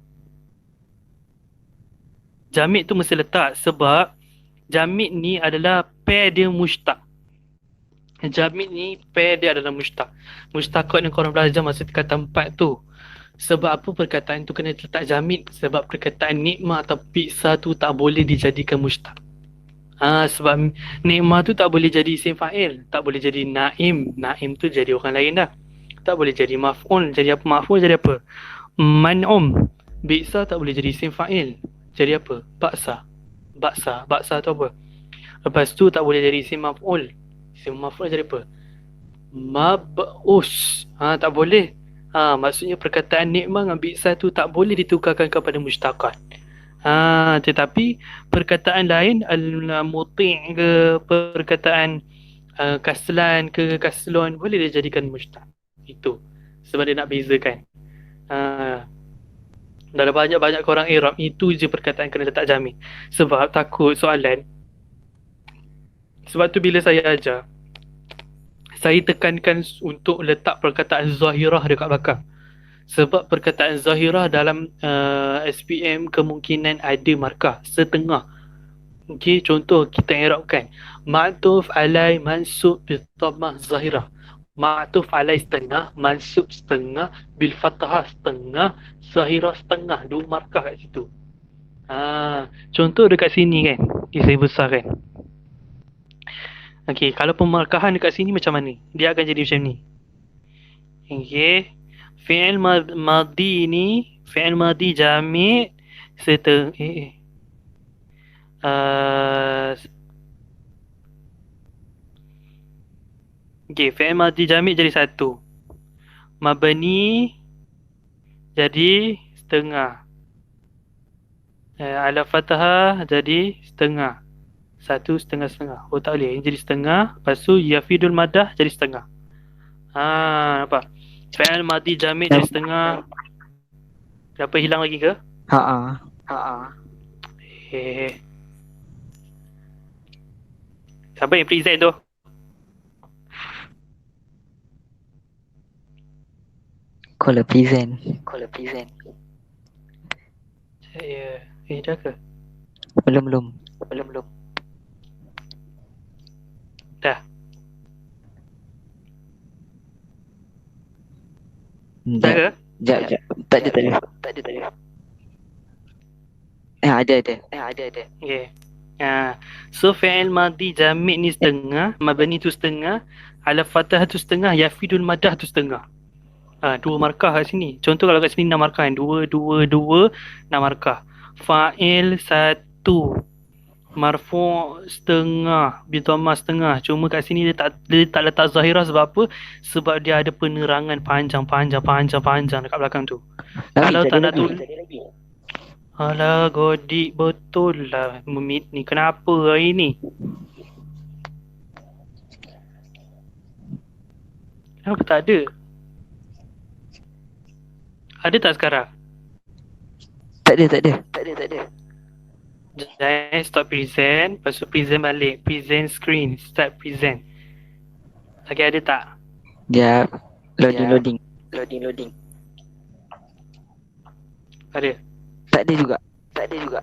[SPEAKER 1] Jamid tu mesti letak sebab jamid ni adalah pair dia mushtaq. Jamid ni pair dia adalah mushtaq. Mushtaqat yang korang belajar masa tingkatan 4 tu. Sebab apa perkataan tu kena letak jamid? Sebab perkataan nikmah atau pizza tu tak boleh dijadikan mushtaq. Sebab nikmah tu tak boleh jadi isim fa'il, tak boleh jadi naim. Naim tu jadi orang lain dah. Tak boleh jadi maf'ul. Jadi apa maf'ul? Jadi apa? Man'um. Bi'sa tak boleh jadi isim fa'il. Jadi apa? Baksa. Baksa tu apa? Lepas tu tak boleh jadi isim maf'ul. Isim maf'ul jadi apa? Mab'us. Tak boleh. Maksudnya perkataan nikmah dengan bi'sa tu tak boleh ditukarkan kepada mushtaqat. Tetapi perkataan lain al-muti' ke perkataan kaslan ke kaslon boleh dijadikan mushtaq. Itu sebab dia nak bezakan. Dalam banyak-banyak korang i'rab itu je perkataan kena letak jamid. Sebab takut soalan. Sebab tu bila saya ajar, saya tekankan untuk letak perkataan zahirah dekat belakang. Sebab perkataan zahirah dalam SPM kemungkinan ada markah setengah. Okey, contoh kita i'rabkan ma'tuf alai mansub bi dhammah zahirah. Ma'tuf alai setengah, mansub setengah, bil fathah setengah, zahirah setengah. Dua markah kat situ. Contoh dekat sini kan, saya besarkan. Okey, kalau pemarkahan dekat sini macam mana? Dia akan jadi macam ni. Okey. Fi'il madhi ni, fi'il madhi jami' Okey, fi'il madhi jami' jadi satu. Mabni jadi setengah. Ala fathah jadi setengah. Satu setengah. Oh tak boleh, ini jadi setengah. Lepas tu yafidul madah jadi setengah. Nampak? Fi'il madhi jami' jadi setengah. Apa hilang lagi ke? Siapa yang present tu?
[SPEAKER 2] Call present.
[SPEAKER 1] Saya dah ke?
[SPEAKER 2] Belum.
[SPEAKER 1] Dah. Dah ke?
[SPEAKER 2] Sekejap. Tak ada. Ada.
[SPEAKER 1] Okay. So fi'il madhi jami' ni setengah, mabni tu setengah, ala fathah tu setengah, yafidul madah tu setengah. Dua markah kat sini. Contoh kalau kat sini 6 markah kan. 2, 6 markah. Fa'il 1, marfu' setengah, bi dhammah setengah. Cuma kat sini dia tak letak zahirah sebab apa? Sebab dia ada penerangan panjang dekat belakang tu. Kalau tak nak tulis, alah godik betul lah memit ni. Kenapa hari ni? Kenapa tak ada? Ada tak sekarang?
[SPEAKER 2] Tak ada, tak ada. Tak ada, tak ada.
[SPEAKER 1] Jangan stop present. Lepas tu present balik. Present screen. Start present. Lagi ada tak?
[SPEAKER 2] Sekejap. Loading,
[SPEAKER 1] Ya.
[SPEAKER 2] loading.
[SPEAKER 1] Loading, loading. Ada?
[SPEAKER 2] Tak ada juga.
[SPEAKER 1] Tak ada juga.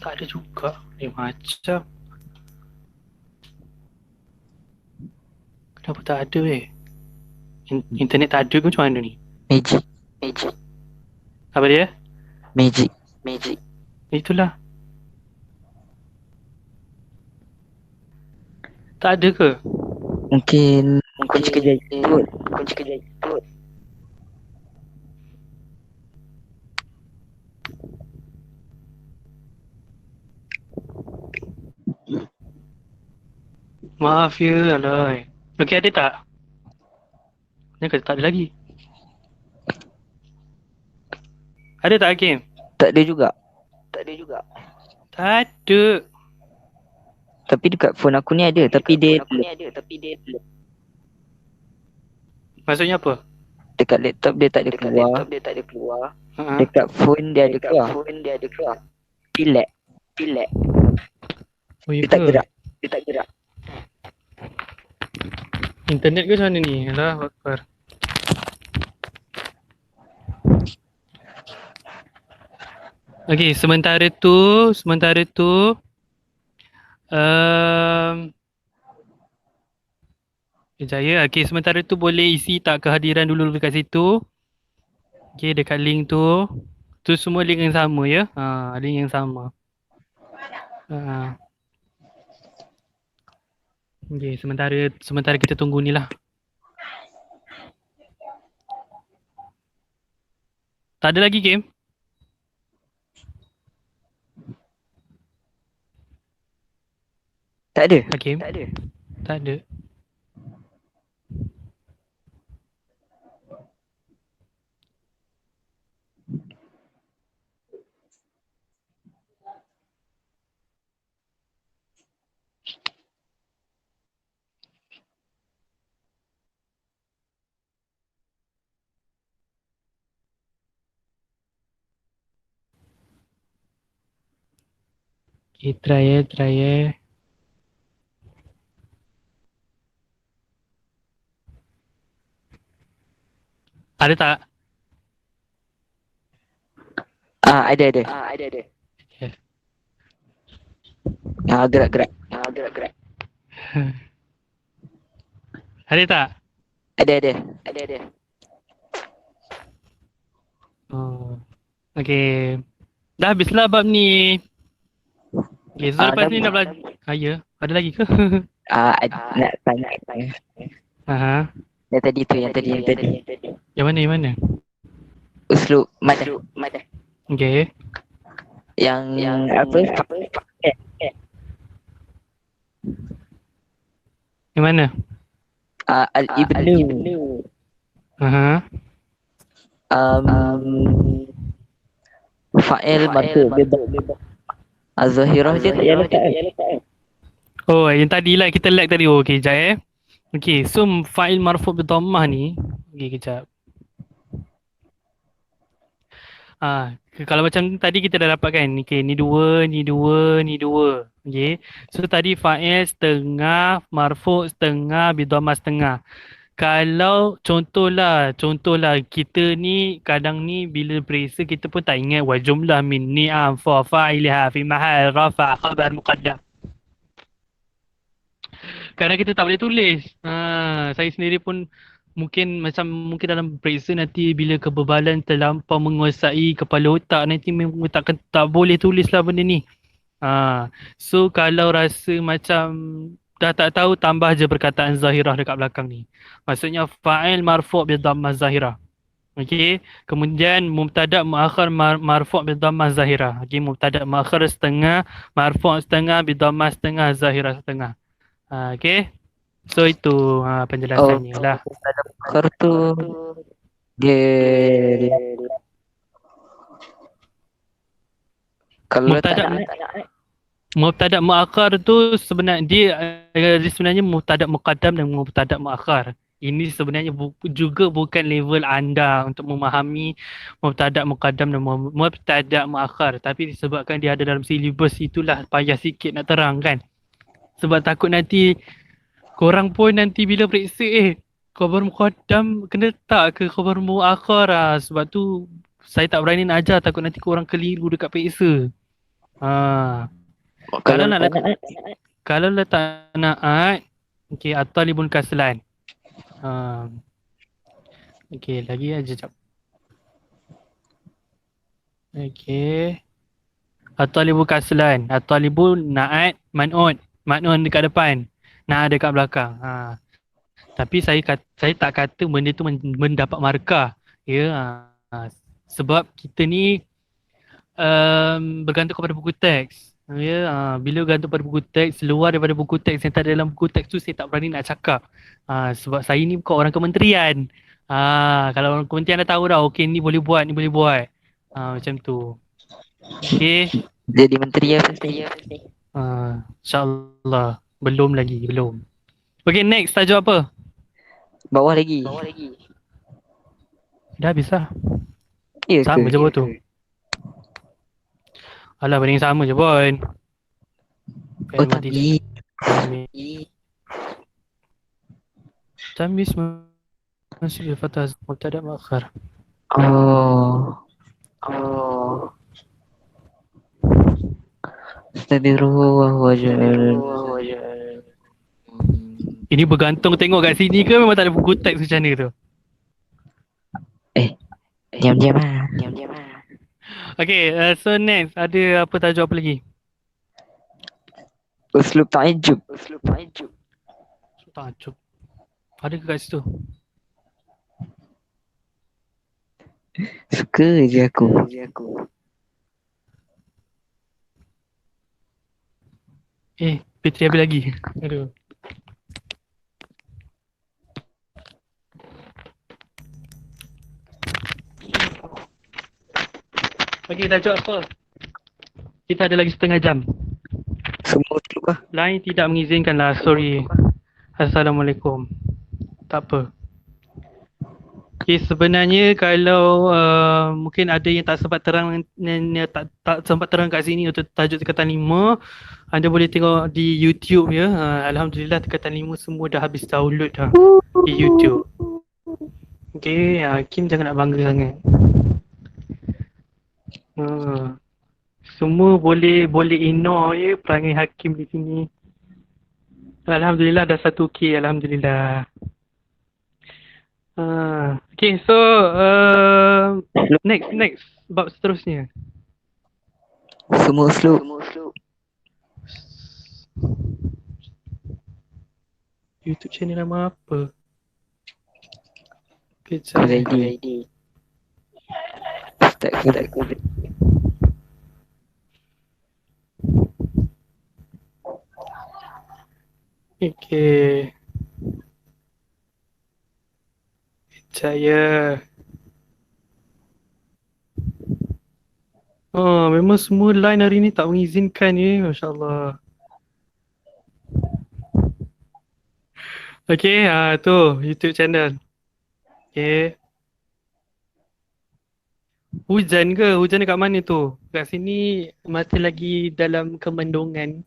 [SPEAKER 1] Tak ada juga. Macam. Kenapa tak ada Internet tak ada ke macam mana ni?
[SPEAKER 2] Magic.
[SPEAKER 1] Magic. Apa dia?
[SPEAKER 2] Magic.
[SPEAKER 1] Magic. Itulah. Tak ada ke?
[SPEAKER 2] Mungkin kunci kerja itu.
[SPEAKER 1] Kunci kerja itu. Maaf ya, alay. Okey, ada tak? Ni kata tak ada lagi. Ada tak Hakim?
[SPEAKER 2] Tak ada juga.
[SPEAKER 1] Tak ada juga. Tak ada.
[SPEAKER 2] Tapi dekat phone aku ni ada. Tapi dia
[SPEAKER 1] Maksudnya apa?
[SPEAKER 2] dekat laptop dia tak ada keluar.
[SPEAKER 1] dia tak ada keluar.
[SPEAKER 2] Dekat phone dia ada keluar.
[SPEAKER 1] Phone dia ada keluar.
[SPEAKER 2] Pilek.
[SPEAKER 1] Oh, ya
[SPEAKER 2] Dia tak
[SPEAKER 1] ke?
[SPEAKER 2] gerak.
[SPEAKER 1] Dia tak gerak. Internet ke macam mana ni? Allahu Akbar. Okey, sementara tu Jaya. Okey, sementara tu boleh isi tak kehadiran dulu dekat situ. Okey, dekat link tu. Tu semua link yang sama ya. Link yang sama. Okey, sementara kita tunggu ni lah. Tak ada lagi game?
[SPEAKER 2] Tak ada.
[SPEAKER 1] Hakim? Tak ada. Okay, try ya. Ada tak?
[SPEAKER 2] Ada.
[SPEAKER 1] Okay.
[SPEAKER 2] Gerak.
[SPEAKER 1] Ada tak?
[SPEAKER 2] Ada.
[SPEAKER 1] Oh. Okay. Dah habislah bab ni. Okay, so lepas ni nak belajar. Ya. Ada lagi ke?
[SPEAKER 2] Nak tanya.
[SPEAKER 1] Aha.
[SPEAKER 2] Yang tadi.
[SPEAKER 1] Yang mana?
[SPEAKER 2] Uslub madah.
[SPEAKER 1] Okay.
[SPEAKER 2] Yang apa?
[SPEAKER 1] Yang mana?
[SPEAKER 2] Al-Ibnu.
[SPEAKER 1] Aha.
[SPEAKER 2] Fa'il marfu' bidhamma. Az-zahirah je tak payah letak.
[SPEAKER 1] Oh, yang tadi lah kita lag tadi. Oh, okay, sekejap Okay, so fa'il marfu' bidhammah ni. Okay, kejap. Kalau macam tadi kita dah dapat kan. Okay, ni dua. Okay. So tadi fa'il setengah, marfu' setengah, bidhammah setengah. Kalau contohlah kita ni kadang ni bila periksa kita pun tak ingat wa jumlah min ni'am fa fa'ilha fi mahal rafa khabar muqaddam. Kadang kita tak boleh tulis. Saya sendiri pun mungkin dalam periksa nanti bila kebebalan terlampau menguasai kepala otak nanti memang tak boleh tulislah benda ni. So kalau rasa macam dah tak tahu, tambah je perkataan zahirah dekat belakang ni. Maksudnya fa'il marfu' bi dhammah zahirah. Okey, kemudian mubtada' muakhar marfu' bi dhammah zahirah. Okey, mubtada' muakhar setengah, marfu' setengah, bi dhammah setengah, zahirah setengah. Okey. So itu penjelasannya lah.
[SPEAKER 2] Muakhar tu dia kalau
[SPEAKER 1] mubtada' muakhar tu sebenarnya mubtada' muqaddam dan mubtada' muakhar. ini sebenarnya juga bukan level anda untuk memahami mubtada' muqaddam dan mubtada' muakhar, tapi disebabkan dia ada dalam silibus itulah payah sikit nak terang kan. Sebab takut nanti korang pun nanti bila periksa khabar muqaddam kena letak ke khabar muakhar sebab tu saya tak berani nak ajar, takut nanti korang keliru dekat periksa. Kalau nak letak kalau letak naat, okey, at-talibun kaslan. Okey, lagi aja jap. Okey. At-talibu kaslan, at-talibu naat, man'un. Man'un dekat depan, naat dekat belakang. Tapi saya tak kata benda tu mendapat markah. Ya. Sebab kita ni bergantung kepada buku teks. Ya, bila bergantung pada buku teks, luar daripada buku teks yang tak ada dalam buku teks tu saya tak berani nak cakap. Sebab saya ni bukan orang kementerian. Kalau orang kementerian dah tahu dah, okey ni boleh buat, ni boleh buat. Macam tu. Okey.
[SPEAKER 2] Jadi menteri ya.
[SPEAKER 1] InsyaAllah. Belum lagi, belum. Okey, next tajuk apa?
[SPEAKER 2] Bawah lagi.
[SPEAKER 1] Dah habis lah.
[SPEAKER 2] Ya
[SPEAKER 1] Sama
[SPEAKER 2] ke?
[SPEAKER 1] je tu. Alah, banding sama je pun.
[SPEAKER 2] Oh tapi
[SPEAKER 1] Tamis masih fatah mubtada' muakhar.
[SPEAKER 2] Oh. Astagfirullah wa
[SPEAKER 1] Ini bergantung tengok kat sini ke memang tak ada buku teks macam mana tu?
[SPEAKER 2] Diam-diam ah.
[SPEAKER 1] Okay, so next ada apa tajuk apa lagi?
[SPEAKER 2] Uslub ta'ajub.
[SPEAKER 1] Tajuk. Ada ke kat situ?
[SPEAKER 2] Suka je aku.
[SPEAKER 1] Petri habis lagi. Aduh. Okay, tajuk apa? Kita ada lagi setengah jam.
[SPEAKER 2] Semua uslub lah.
[SPEAKER 1] Lain tidak mengizinkan lah, sorry. Assalamualaikum. Tak apa. Okay, sebenarnya kalau mungkin ada yang tak sempat terang tak sempat terang kat sini untuk tajuk tingkatan 5, anda boleh tengok di YouTube ya. Alhamdulillah tingkatan 5 semua dah habis download dah di YouTube. Okay, Kim jangan nak bangga sangat. Semua boleh ignore ya perangai Hakim di sini. Alhamdulillah dah 1K, alhamdulillah. Okay, so next bab seterusnya.
[SPEAKER 2] Semua uslub.
[SPEAKER 1] YouTube channel nama apa? Kejap.
[SPEAKER 2] ID. Start.
[SPEAKER 1] Okay. Jaya. Memang semua line hari ni tak mengizinkan ya, Masya Allah. Okay, tu YouTube channel. Okay. Hujan ke? Hujan dekat mana tu? Kat sini masih lagi dalam kemendungan.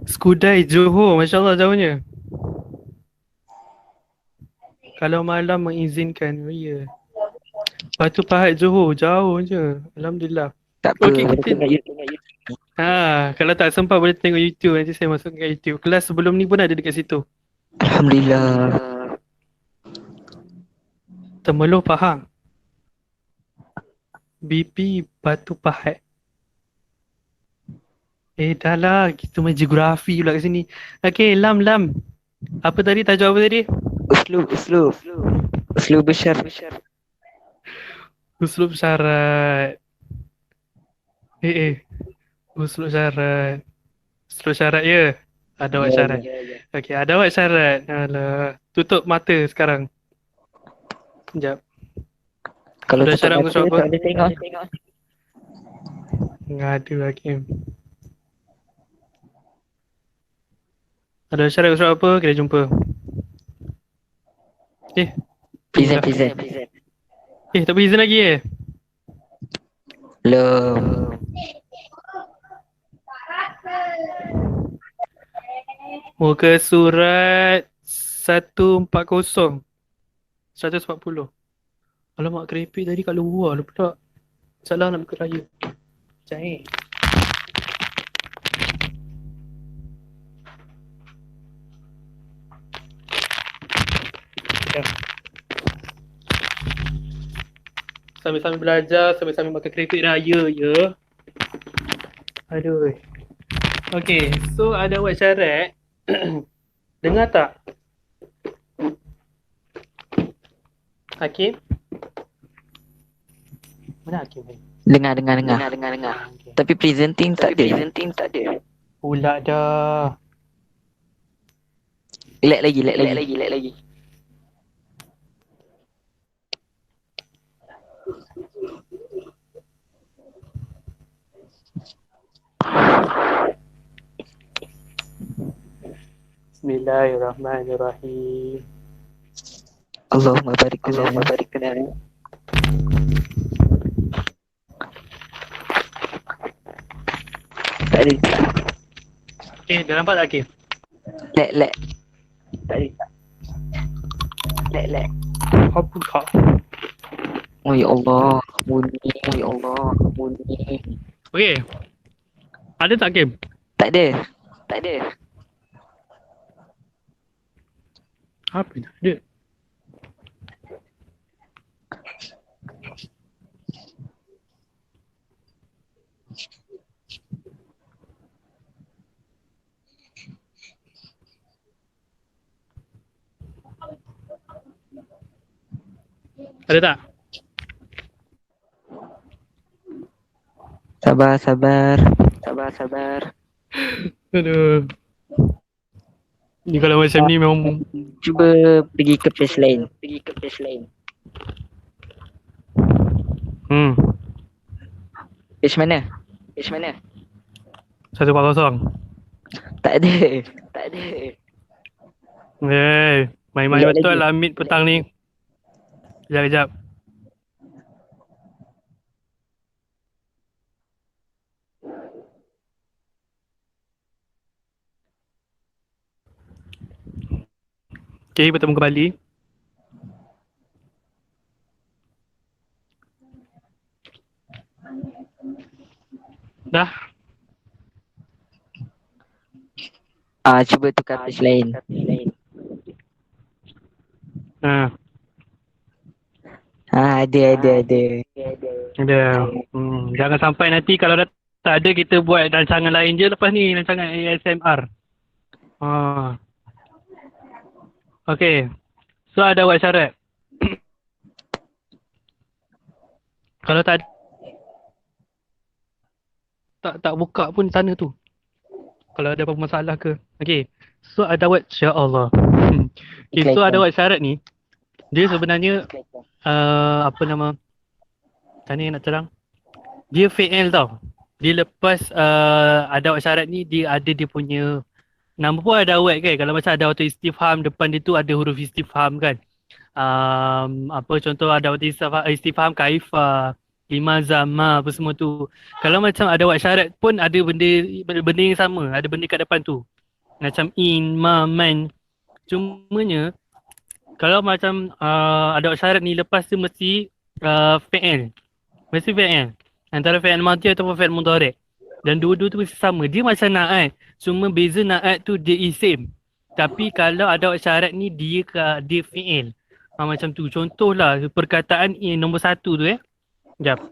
[SPEAKER 1] Skudai, Johor, Masya Allah jauhnya. Kalau malam mengizinkan, ya. Batu Pahat Johor, jauh je. Alhamdulillah.
[SPEAKER 2] Tak apa.
[SPEAKER 1] Okey, kalau tak sempat boleh tengok YouTube. Nanti saya masuk ke YouTube. Kelas sebelum ni pun ada dekat situ.
[SPEAKER 2] Alhamdulillah.
[SPEAKER 1] Temeloh Pahang. BP Batu Pahat. Dah lah, kita main geografi pula kat sini. Okey, Lam. Apa tadi, tajuk apa tadi?
[SPEAKER 2] Uslub besar.
[SPEAKER 1] Uslub syarat. Uslub syarat. Uslub syarat ya? Ada awak syarat. Okey, ada awak syarat. Alah, tutup mata sekarang. Sekejap.
[SPEAKER 2] Kalau
[SPEAKER 1] Ada
[SPEAKER 2] tak
[SPEAKER 1] syarat untuk apa?
[SPEAKER 2] tak boleh tengok.
[SPEAKER 1] Ngadu Hakim. Ada syarat surat apa? Kita jumpa.
[SPEAKER 2] Present,
[SPEAKER 1] dah.
[SPEAKER 2] present.
[SPEAKER 1] Tak present lagi
[SPEAKER 2] Belum.
[SPEAKER 1] Muka surat 140. 140. Alamak, kerepek tadi kat luar dah pula. Salah nak buka raya. Cahaya. Sambil-sambil belajar, sambil-sambil makan keripik raya ya. Aduh. Okay, so ada buat syarat. Dengar tak? Hakim? Mana Hakim ni?
[SPEAKER 2] Dengar.
[SPEAKER 1] Okay.
[SPEAKER 2] Tapi presenting tak ada.
[SPEAKER 1] Pula dah.
[SPEAKER 2] Lag lagi.
[SPEAKER 1] Bismillahirrahmanirrahim.
[SPEAKER 2] Allahumma barik lana. Tak ada.
[SPEAKER 1] Okay, dah nampak tak Hakim?
[SPEAKER 2] Lag. Tak ada. Lag.
[SPEAKER 1] Apa kau?
[SPEAKER 2] Oh ya Allah, bunyi.
[SPEAKER 1] Okay. Ada tak Hakim?
[SPEAKER 2] Tak ada.
[SPEAKER 1] Apa tak ada? Ada tak?
[SPEAKER 2] Sabar.
[SPEAKER 1] Aduh. Ni kalau macam ni memang
[SPEAKER 2] Cuba pergi ke page lain. Page mana?
[SPEAKER 1] 140.
[SPEAKER 2] Tak ada.
[SPEAKER 1] Main-main
[SPEAKER 2] Sekejap
[SPEAKER 1] betul
[SPEAKER 2] lagi.
[SPEAKER 1] lah mid petang ni. Kejap. Okay, bertemu kembali. Dah.
[SPEAKER 2] Cuba tukar page lain. Ada.
[SPEAKER 1] Ada. Jangan sampai nanti kalau dah tak ada kita buat rancangan lain je lepas ni, rancangan ASMR. Okay. So ada buat syarat. Kalau tak buka pun sana tu. Kalau ada apa masalah ke. Okay. So ada buat insya-Allah. Okay, so ada buat syarat ni. Dia sebenarnya apa nama? Tadi nak terang. Dia fail tau. Dia lepas ada buat syarat ni dia ada dia punya nama pun ada awet kan. Kalau macam ada auto istifham depan dia tu ada huruf istifham kan. Apa contoh ada auto istifham kaifa, limaza, ma apa semua tu. Kalau macam ada buat syarat pun ada benda yang sama, ada benda kat depan tu. Macam in, ma, man. Cumanya kalau macam ada buat syarat ni lepas tu mesti fi'il. Mesti fi'il. Antara fi'il madhi ataupun fi'il mudhari'. Dan dua-dua tu mesti sama. Dia macam na'at. Cuma beza na'at tu dia isim. Tapi kalau ada syarat ni dia fi'il. Macam tu. Contohlah perkataan nombor 1 tu Sekejap.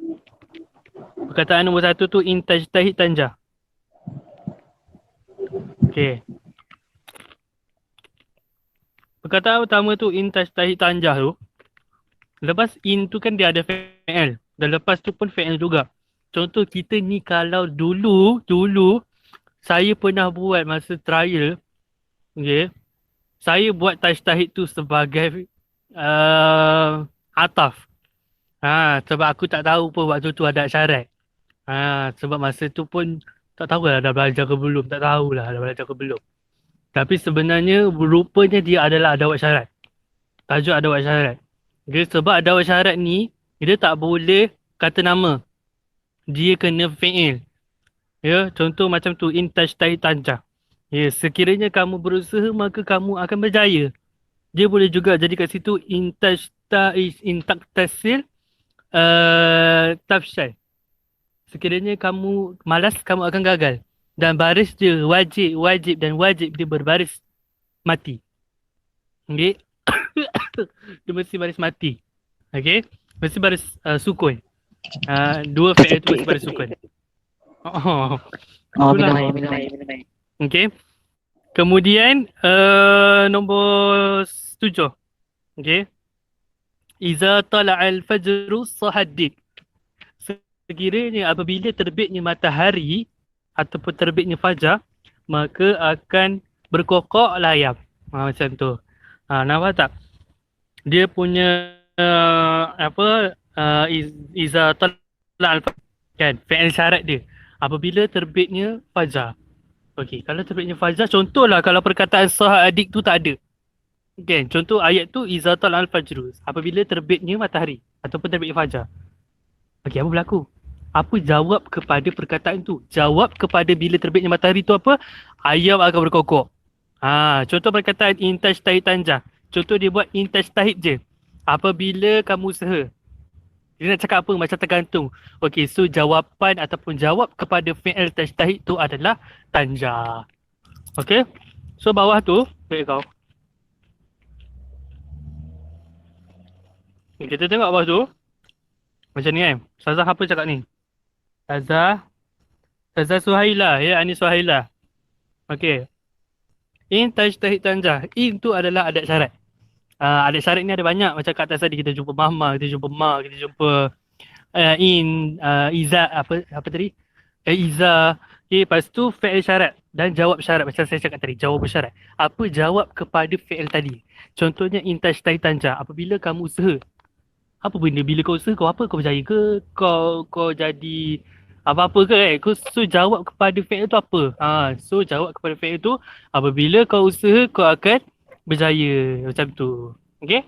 [SPEAKER 1] Perkataan nombor 1 tu in tajtahid tanjah. Okay. Perkataan pertama tu in tajtahid tanjah tu. Lepas in tu kan dia ada fi'il. Dan lepas tu pun fi'il juga. Contoh kita ni kalau dulu saya pernah buat masa trial, okay, saya buat tajtahid tu sebagai ataf. Sebab aku tak tahu pun waktu tu ada syarat. Sebab masa tu pun tak tahulah dah belajar ke belum, dah belajar ke belum. Tapi sebenarnya rupanya dia adalah adawat syarat. Tajuk adawat syarat. Okay, sebab adawat syarat ni dia tak boleh kata nama. Dia kena fi'il. Ya, contoh macam tu in tajtahi tanjah. Ya, sekiranya kamu berusaha maka kamu akan berjaya. Dia boleh juga jadi kat situ in taktasil tafsyal. Sekiranya kamu malas kamu akan gagal. Dan baris dia wajib dan wajib dia berbaris mati. Okey. Dia mesti baris mati. Okey. Mesti baris sukun. Dua fi'il tu mesti baris sukun. Oh.
[SPEAKER 2] Oh,
[SPEAKER 1] Itulah.
[SPEAKER 2] minum air.
[SPEAKER 1] Okey. Kemudian nombor 7. Okey. Iza tala'al fajru sahaddik. Sekiranya apabila terbitnya matahari ataupun terbitnya fajar, maka akan berkokok layam. Macam tu. Nampak tak? Dia punya iza tala'al fajr, kan? Fi'il syarat dia. Apabila terbitnya fajar. Okey, kalau terbitnya fajar, contohlah kalau perkataan sahaddik tu tak ada. Okay, contoh ayat tu iza tala'al fajru. Apabila terbitnya matahari ataupun terbitnya fajar. Okey, apa berlaku? Apa jawab kepada perkataan tu? Jawab kepada bila terbitnya matahari tu apa? Ayam akan berkokok. Contoh perkataan intaj tahid tanjah. Contoh dia buat intaj tahid je. Apabila kamu usaha. Dia nak cakap apa? Macam tergantung. Okey, so jawapan ataupun jawab kepada fi'il tajtahid tu adalah tanjah. Okey? So bawah tu, baik kau. Kita tengok bawah tu. Macam ni kan. Ustazah apa cakap ni? Ustazah Suhaila. Ya, Ani Suhaila. Okey. In tajtahid tanjah. In tu adalah adat syarat. Adat syarat ni ada banyak. Macam kat atas tadi kita jumpa mahma, kita jumpa ma, kita jumpa iza, apa tadi? Iza. Okay, lepas tu fi'il syarat dan jawab syarat. Macam saya cakap tadi, jawab syarat. Apa jawab kepada fi'il tadi? Contohnya in tajtahid tanjah. Apabila kamu usaha. Apa benda bila kau usaha, kau apa? Kau berjaya ke? Kau jadi apa-apa ke kan? So jawab kepada fi'il tu apa? So jawab kepada fi'il tu apabila kau usaha kau akan berjaya. Macam tu. Okay?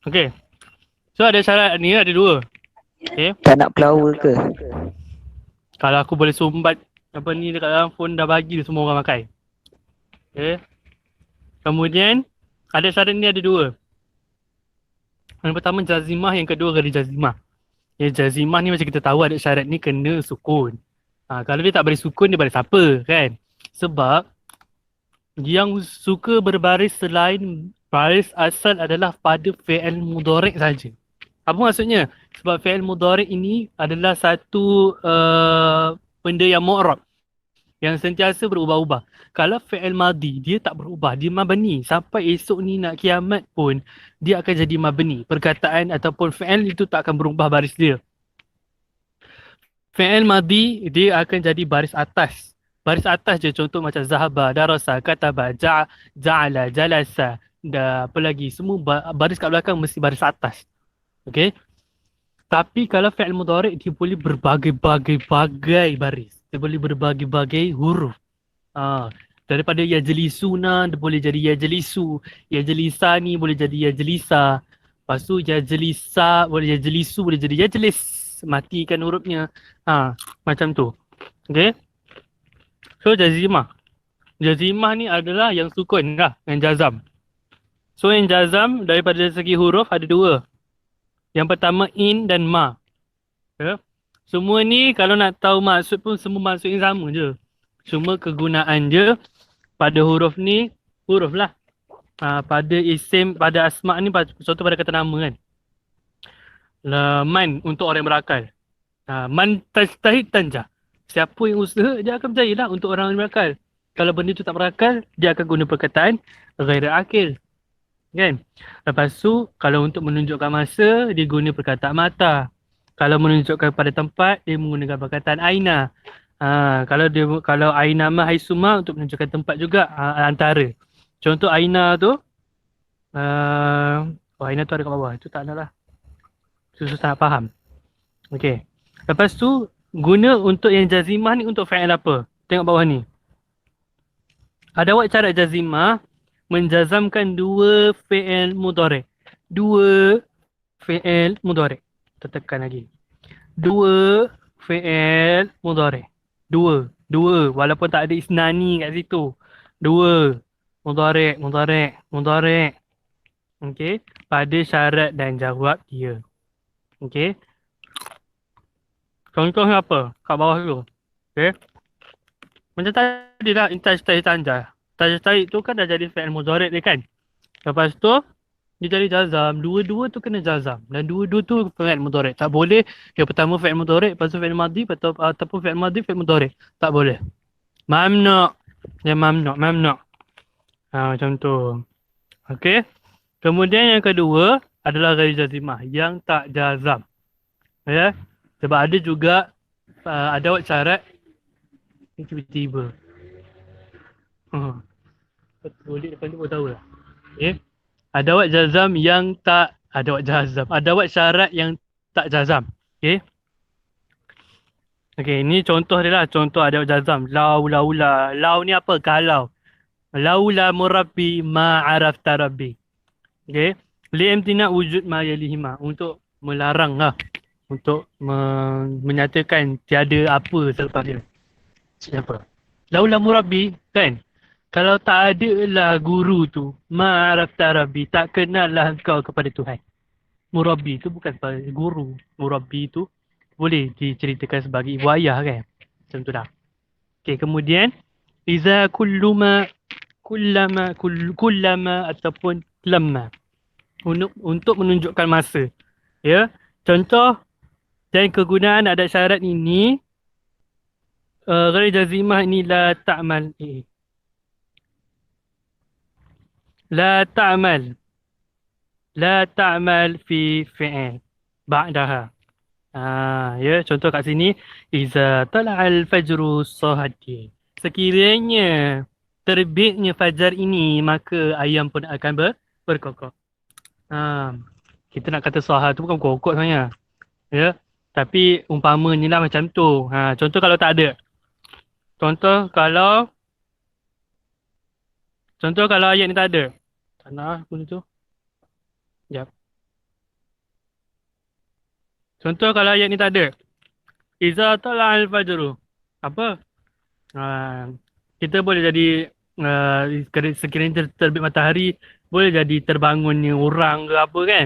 [SPEAKER 1] Okay. So ada syarat ni ada dua. Okay.
[SPEAKER 2] Tak nak flower ke?
[SPEAKER 1] Kalau aku boleh sumbat apa ni dekat dalam phone dah bagi semua orang pakai. Okay. Kemudian ada syarat ni ada dua. Yang pertama jazimah, yang kedua ghairi jazimah. Ya, jazimah ni macam kita tahu ada syarat ni kena sukun. Kalau dia tak beri sukun, dia baris apa kan? Sebab yang suka berbaris selain baris asal adalah pada fi'il mudhari' saja. Apa maksudnya? Sebab fi'il mudhari' ini adalah satu benda yang mu'rab, yang sentiasa berubah-ubah. Kalau fi'il madhi, dia tak berubah. Dia mabni. Sampai esok ni nak kiamat pun, dia akan jadi mabni. Perkataan ataupun fi'il itu tak akan berubah baris dia. Fi'il madhi, dia akan jadi baris atas. Baris atas je. Contoh macam zahaba, darasa, kataba, ja'ala, jalasa. Apa lagi. Semua baris kat belakang mesti baris atas. Okay. Tapi kalau fi'il mudhari' dia boleh berbagai-bagai baris. Dia boleh berbagai-bagai huruf. Daripada yajlisuna dia boleh jadi yajlisu. Yajlisani boleh jadi yajlisa. Lepas tu yajlisa boleh yajlisu boleh jadi yajlis. Matikan hurufnya. Macam tu. Okay. So jazimah. Jazimah ni adalah yang sukun lah. Yang jazam. So yang jazam daripada segi huruf ada dua. Yang pertama in dan ma. Okay. Semua ni kalau nak tahu maksud pun semua maksud yang sama je. Cuma kegunaan dia pada huruf ni, huruf lah. Pada isim, pada asma' ni, contoh pada kata nama kan. Man untuk orang yang berakal. Man tajtahid tanjah. Siapa yang usaha, dia akan berjaya lah untuk orang yang berakal. Kalau benda tu tak berakal, dia akan guna perkataan ghairi akil. Kan? Lepas tu, kalau untuk menunjukkan masa, dia guna perkataan mata. Kalau menunjukkan pada tempat, dia menggunakan perkataan aina. Kalau aina ma haisuma untuk menunjukkan tempat juga antara. Contoh aina tu aina tu ada kat bawah. Itu tak ada lah. Susah nak faham. Okey. Lepas tu Guna untuk yang jazimah ni untuk fi'il apa? Tengok bawah ni. Adawat syarat jazimah menjazamkan dua fi'il mudhari'. Dua fi'il mudhari'. Tekan lagi. Dua fi'il mudhari'. Dua. Walaupun tak ada isnani kat situ. Dua. Mudhari'. Okey. Pada syarat dan jawab dia. Okey. Contohnya apa? Kat bawah tu. Okey. Macam tadi lah. Intaj tanja. Tarik tu kan dah jadi fi'il mudhari' dia kan. Lepas tu dia jadi jazam. Dua-dua tu kena jazam. Dan dua-dua tu fi'il mudhari'. Tak boleh yang pertama fi'il mudhari', lepas tu fi'il madhi, ataupun fi'il madhi, fi'il mudhari'. Tak boleh. Mamnu'. Yang mamnu'. Macam tu. Okey. Kemudian yang kedua adalah ghairi jazimah. Yang tak jazam. Ya. Sebab ada juga adawat syarat yang tiba-tiba. Boleh depan tu pun tahu lah. Okay. Adawat jazam yang tak adawat syarat yang tak jazam. Okay. Okay, ini contoh dia lah. Contoh adawat jazam. Laula. Lau ni apa? Kalau. Laula murabbi ma'arafta rabbi. Okay. Li'imtina wujud ma yalihima. Untuk melarang lah. Untuk menyatakan tiada apa selepas dia. Siapa? Laula murabbi kan? Kalau tak ada lah guru tu, ma'arafta rabbi, tak kenal lah engkau kepada Tuhan. Murabbi tu bukan sebagai guru. Murabbi tu boleh diceritakan sebagai ibu ayah kan? Macam tu dah. Okay, kemudian iza kullama ataupun lamma. Untuk menunjukkan masa. Ya. Contoh dan kegunaan adat syarat ini ghairi jazimah ini la ta'mal. La ta'mal fi fi'il ba'daha. Ya, contoh kat sini iza tala'al fajru sahadi. Sekiranya terbitnya fajar ini, maka ayam pun akan berkokok. Kita nak kata sahah tu bukan kokok sebenarnya. Ya. Tapi umpamanya lah macam tu. Contoh kalau tak ada. Contoh kalau ayat ni tak ada. Tak nak guna tu. Sekejap. Contoh kalau ayat ni tak ada. Iza tala'al fajru. Apa? Kita boleh jadi sekiranya terbit matahari, boleh jadi terbangunnya orang ke apa kan.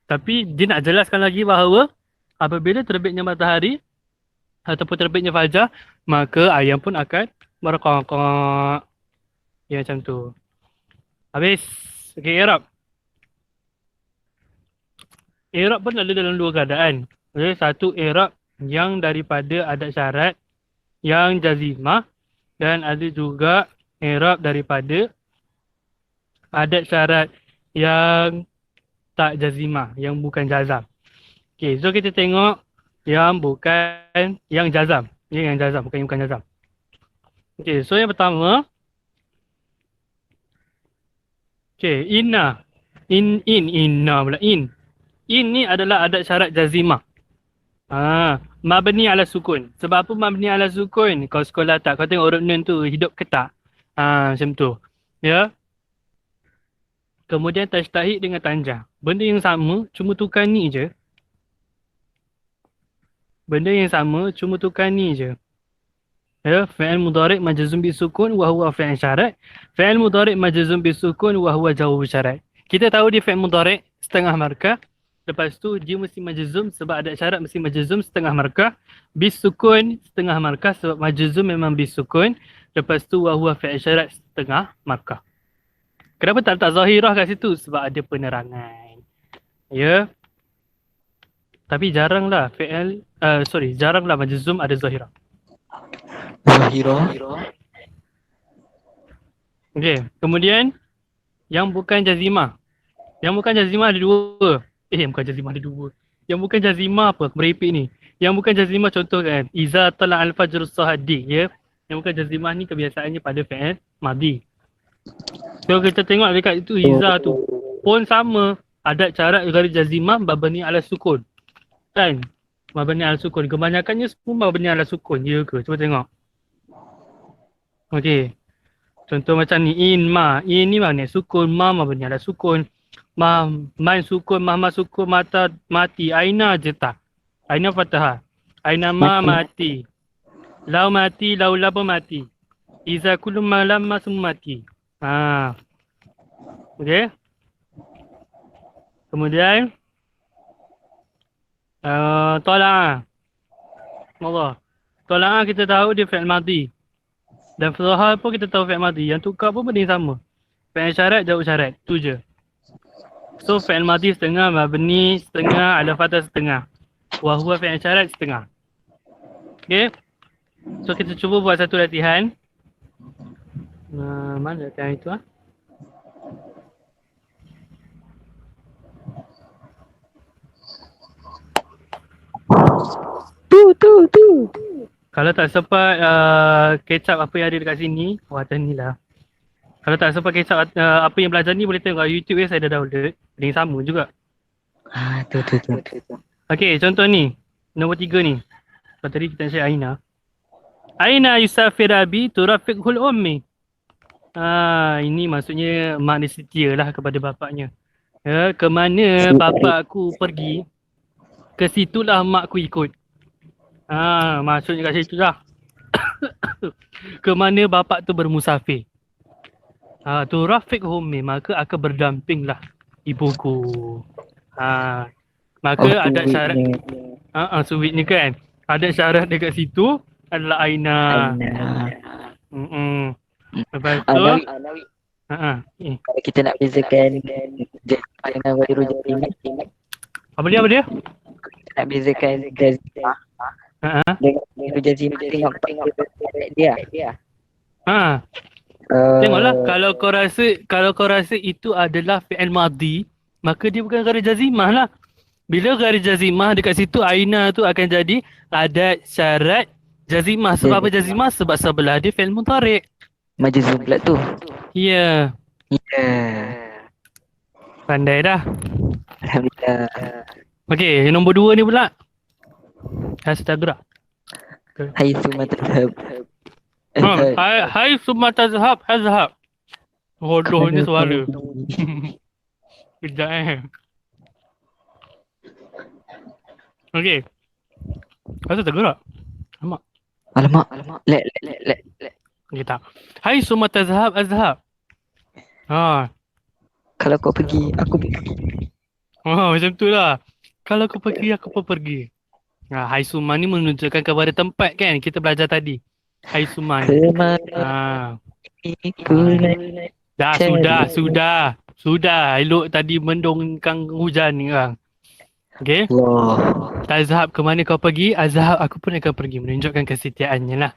[SPEAKER 1] Tapi dia nak jelaskan lagi bahawa apabila terbitnya matahari ataupun terbitnya fajar, maka ayam pun akan berkokok. Ya, macam tu. Habis. Okey, i'rab. I'rab pun ada dalam dua keadaan. Okay, satu i'rab yang daripada adat syarat yang jazimah, dan ada juga i'rab daripada adat syarat yang tak jazimah, yang bukan jazam. Okay, so kita tengok yang bukan, yang jazam. Yang jazam, bukan yang bukan jazam. Okay, so yang pertama. Okay, inna. Inna pula, in. In ni adalah adat syarat jazimah. Mabni ala sukun. Sebab apa mabni ala sukun? Kau sekolah tak? Kau tengok huruf nun tu hidup ke tak? Macam tu. Ya. Kemudian tashtahid dengan tanjah. Benda yang sama, cuma tukar ni je. Ya, fi'il mudhari' majzum bisukun wa huwa fi'il syarat. Fi'il mudhari' majzum bisukun wa huwa jawab syarat. Kita tahu dia fi'il mudhari' setengah markah. Lepas tu dia mesti majzum sebab adat syarat mesti majzum setengah markah. Bisukun setengah markah sebab majzum memang bisukun. Lepas tu wa huwa fi'il syarat setengah markah. Kenapa tak letak zahirah kat situ? Sebab ada penerangan. Ya. Tapi jaranglah jaranglah majzum ada zahirah. Okey, kemudian yang bukan jazimah. Yang bukan jazimah ada dua. Yang bukan jazimah apa? Merepek ni. Yang bukan jazimah contoh kan. Iza tala'al fajr sahadi. Ya. Yang bukan jazimah ni kebiasaannya pada fi'il madhi. So kita tengok dekat itu iza tu pun sama. Adat syarat ghairi jazimah mabni ala sukun. Kan? Mabni ala sukun. Kebanyakannya semua mabni ala sukun. Ya ke? Cuba tengok. Okey. Contoh macam ni. In, ma. In ni mabni ala sukun. Ma mabni ala sukun. Ma, man sukun. Ma sukun. Mata, mati. Aina je tak. Aina fathah. Aina ma mati. Lau mati. Lau laba mati. Iza kullu malam ma semua mati. Okey. Kemudian. Tolak. Allah. Tolak kita tahu dia fi'il madhi. Dan Zahar pun kita tahu fi'il madhi. Yang tukar pun benda yang sama. Fi'il syarat, jawab syarat. Tu je. So fi'il madhi setengah, mabni setengah, ala fathah setengah. Wahuwa fi'il syarat setengah. Okay. So kita cuba buat satu latihan. Mana latihan itu Tu. Kalau tak sempat kecap apa yang ada dekat sini, atas ni lah. Kalau tak sempat kecap apa yang belajar ni, boleh tengok kat YouTube saya dah download. Benda yang sama juga.
[SPEAKER 2] Tu.
[SPEAKER 1] Okay, contoh ni. Nombor 3 ni. Kalau tadi kita share Aina. Aina yusafir abi turafiqhul ummi. Ini maksudnya mak dia setia lah kepada bapaknya. Ke mana bapak aku pergi, ke situlah mak aku ikut. Maksudnya kat situ lah. Ke mana bapak tu bermusafir. Turafiq ummi, maka akan berdampinglah ibuku. Maka ada syarat. Sweet ni kan. Ada syarat dekat situ adalah Aina. Lepas tu
[SPEAKER 2] kalau kita nak bezakan Aina Ghairu Jazimah.
[SPEAKER 1] Apa dia?
[SPEAKER 2] Nak bezakan Jazimah dengan Ghairu Jazimah, tengok dia.
[SPEAKER 1] Tengoklah, kalau kau rasa itu adalah fi'il madhi, maka dia bukan Ghairu Jazimah lah. Bila Ghairu Jazimah, dekat situ Aina tu akan jadi adat syarat jazimah. Sebab apa jazimah? Sebab sebelah dia fi'il mudhari'.
[SPEAKER 2] Majzum pula tu.
[SPEAKER 1] Ya. Pandai dah.
[SPEAKER 2] Alhamdulillah.
[SPEAKER 1] Okey, nombor 2 ni pula. Astaghfirullah.
[SPEAKER 2] Hai summa tadhhab.
[SPEAKER 1] Hai summa tadhhab, azhab. Bodoh ni suara. Kejap Okey. Astaghfirullah.
[SPEAKER 2] Alamak. Lek.
[SPEAKER 1] Kita. Hai summa tadhhab, azhab.
[SPEAKER 2] Kalau kau pergi, aku pergi.
[SPEAKER 1] Macam tu lah. Kalau kau pergi, aku pun pergi. Hai summa ni menunjukkan kepada tempat kan kita belajar tadi. Hai summa ni. Sudah. Elok tadi mendongkang hujan ni kan. Okay. Tazhab, ke mana kau pergi? Azhab, aku pun akan pergi. Menunjukkan kesetiaannya lah.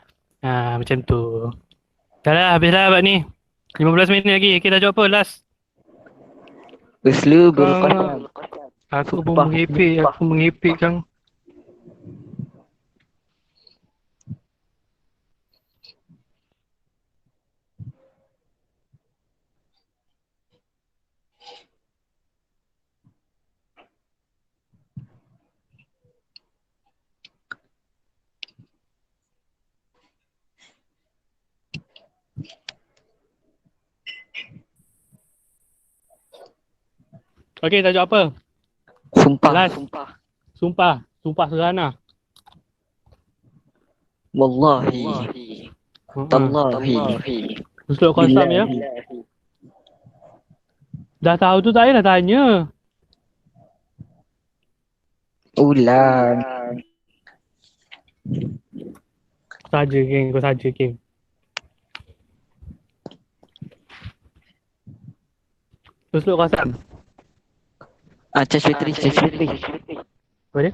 [SPEAKER 1] Macam tu. Dah lah, habis lah abad ni. 15 minit lagi. Okay, dah jawab apa? Last.
[SPEAKER 2] Uslubul Qasam.
[SPEAKER 1] Aku pun mengepek kan. Okey, tak jawab apa? Sumpah serana.
[SPEAKER 2] Wallahi. Tallahi.
[SPEAKER 1] Uslub qasam ya. Dah tahu tu tak payah tanya.
[SPEAKER 2] Ulang.
[SPEAKER 1] Saja geng. Uslub qasam.
[SPEAKER 2] Cashwitri.
[SPEAKER 1] Apa dia?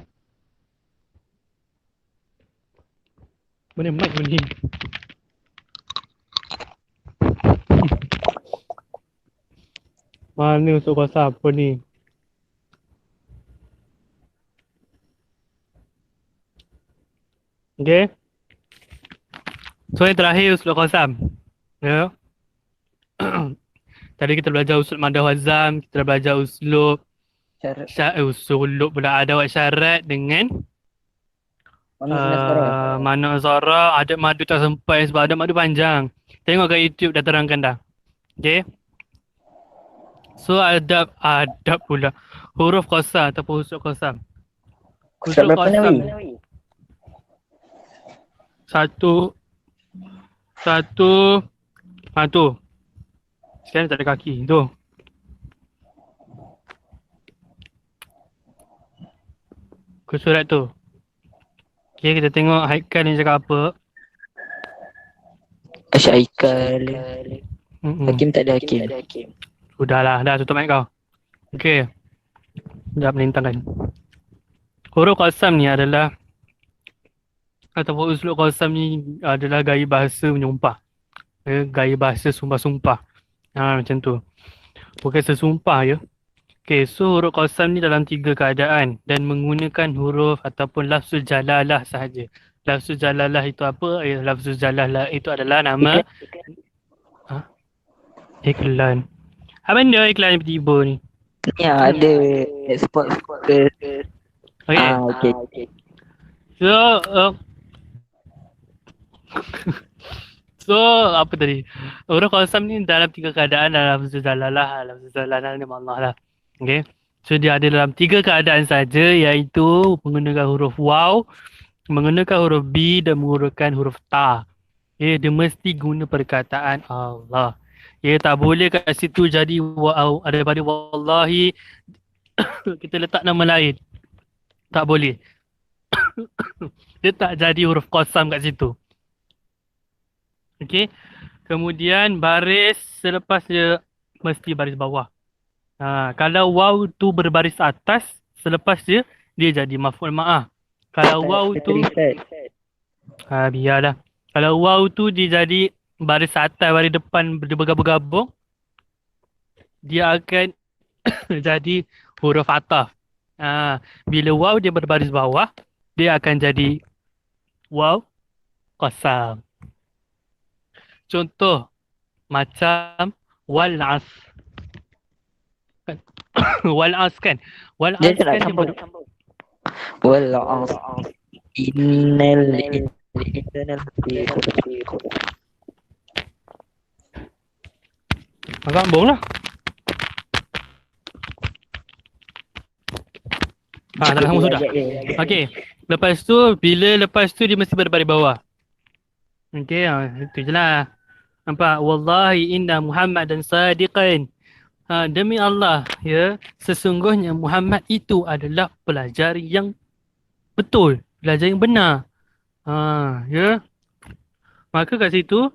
[SPEAKER 1] Mana mic ni? Mana uslub qasam apa ni? Okay. So yang terakhir uslub qasam. Ya. Tadi kita belajar uslub madah wazam, kita belajar uslub uslub pula adawat syarat dengan
[SPEAKER 2] Mana Nasara?
[SPEAKER 1] Mana Zara, ada madu tak sampai sebab ada madu panjang. Tengok kat YouTube dah terangkan dah. Okay. So adab pula. Huruf qasam ataupun usul qasam.
[SPEAKER 2] Surat
[SPEAKER 1] Usul
[SPEAKER 2] berapa
[SPEAKER 1] qasam
[SPEAKER 2] Nawi?
[SPEAKER 1] satu tu. Sekarang tak ada kaki tu. Ke surat tu. Okay, kita tengok Haikal ni cakap apa.
[SPEAKER 2] Asyaikal. Hakim tak ada hakim.
[SPEAKER 1] Sudahlah, dah tutup mic kau. Okay. Sekejap melintangkan. Huruf qasam ni adalah ataupun uslub qasam ni adalah gaya bahasa menyumpah. Gaya bahasa sumpah-sumpah. Macam tu. Bukan sesumpah je. Okay, so huruf qasam ni dalam 3 keadaan dan menggunakan huruf ataupun lafzul jalalah sahaja. Lafzul jalalah itu apa? Lafzul jalalah itu adalah nama iklan. Apa benda iklan tiba-tiba ni?
[SPEAKER 2] Ya, ada spot ke.
[SPEAKER 1] Okay.
[SPEAKER 2] Okay.
[SPEAKER 1] So, so apa tadi? Huruf qasam ni dalam 3 keadaan dalam lafzul jalalah. Lafzul jalalah ni Allah lah. Okay. So dia ada dalam 3 keadaan saja, iaitu menggunakan huruf waw, menggunakan huruf b dan menggunakan huruf ta. Okay. Dia mesti guna perkataan Allah. Tak boleh kat situ jadi daripada wallahi kita letak nama lain. Tak boleh. Dia tak jadi huruf qasam kat situ. Okey. Kemudian baris selepas dia mesti baris bawah. Kalau waw tu berbaris atas, selepas dia jadi maf'ul ma'ah. Kalau waw tu biarlah. Kalau waw tu dia jadi baris atas, baris depan dia bergabung-gabung, dia akan jadi huruf ataf. Bila waw dia berbaris bawah, dia akan jadi waw qasam. Contoh macam wal as. Wal as kan? Wal as kan dia
[SPEAKER 2] wal as innal insana
[SPEAKER 1] agak sambung lah. Dah sambung sudah. Okey. Lepas tu dia mesti berbaris bawah. Okey, itu je lah. Nampak? Wallahi inna Muhammadan sadiqan. Demi Allah, sesungguhnya Muhammad itu adalah pelajar yang betul, pelajar yang benar. Maka kat situ,